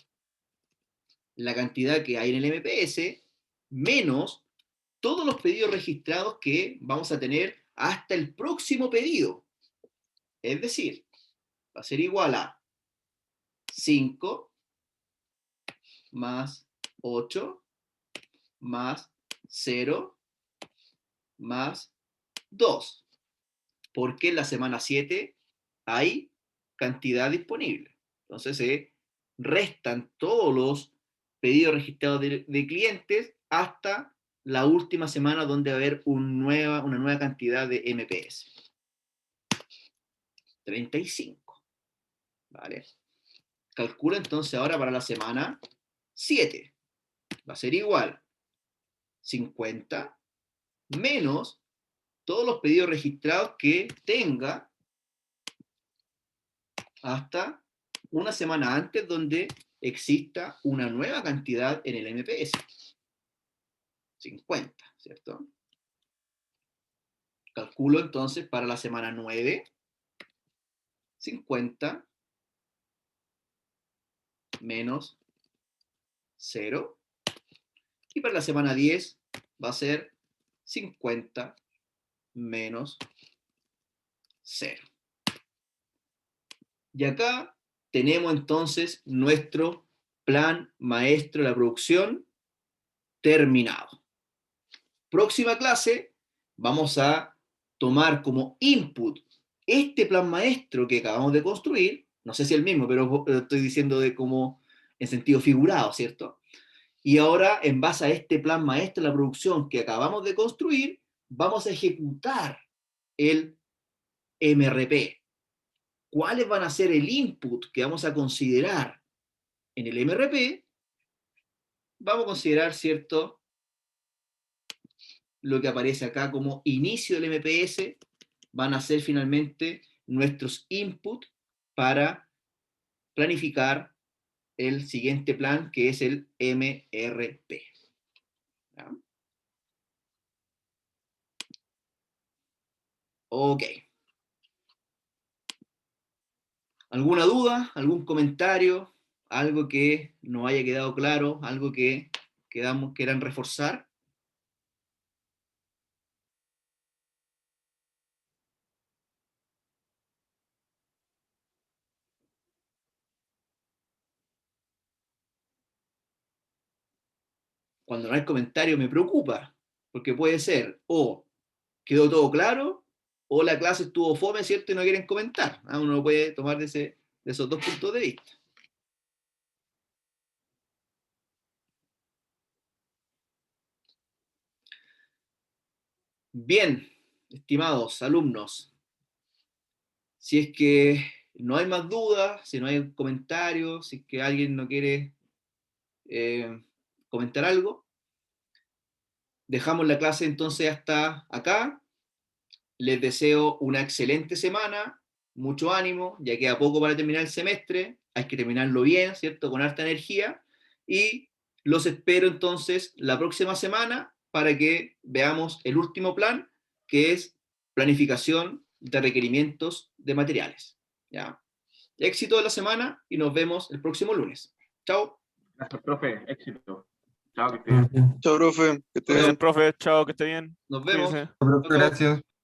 La cantidad que hay en el MPS menos todos los pedidos registrados que vamos a tener hasta el próximo pedido. Es decir, va a ser igual a 5 más 8 más 0 más 2. Porque en la semana 7 hay cantidad disponible. Entonces se restan todos los pedidos registrados de clientes hasta la última semana donde va a haber una nueva cantidad de MPS. 35. ¿Vale? Calculo entonces ahora para la semana 7. Va a ser igual 50 menos todos los pedidos registrados que tenga hasta una semana antes donde exista una nueva cantidad en el MPS. 50, ¿cierto? Calculo entonces para la semana 9, 50 menos 0. Y para la semana 10 va a ser 50 menos 0. Y acá tenemos entonces nuestro plan maestro de la producción terminado. Próxima clase vamos a tomar como input este plan maestro que acabamos de construir, no sé si es el mismo, pero estoy diciendo como en sentido figurado, ¿cierto? Y ahora, en base a este plan maestro de la producción que acabamos de construir, vamos a ejecutar el MRP. ¿Cuáles van a ser el input que vamos a considerar en el MRP? Vamos a considerar, ¿cierto?, lo que aparece acá como inicio del MPS, van a ser finalmente nuestros inputs para planificar el siguiente plan, que es el MRP. ¿Ya? Ok. ¿Alguna duda? ¿Algún comentario? ¿Algo que no haya quedado claro? ¿Algo que quieran reforzar? Cuando no hay comentario me preocupa, porque puede ser o quedó todo claro, o la clase estuvo fome, ¿cierto? Y no quieren comentar. Uno lo puede tomar de esos dos puntos de vista. Bien, estimados alumnos, si es que no hay más dudas, si no hay comentarios, si es que alguien no quiere comentar algo, dejamos la clase entonces hasta acá. Les deseo una excelente semana, mucho ánimo, ya queda poco para terminar el semestre, hay que terminarlo bien, ¿cierto? Con harta energía, y los espero entonces la próxima semana para que veamos el último plan, que es planificación de requerimientos de materiales. ¿Ya? Éxito de la semana y nos vemos el próximo lunes. Chao. Gracias, profe. Éxito. Chao, que esté bien. Chao, profe. Que esté Muy bien, bien. profe, chao, que esté bien. Nos vemos. Cuídese. Profe, Chao, chao. gracias.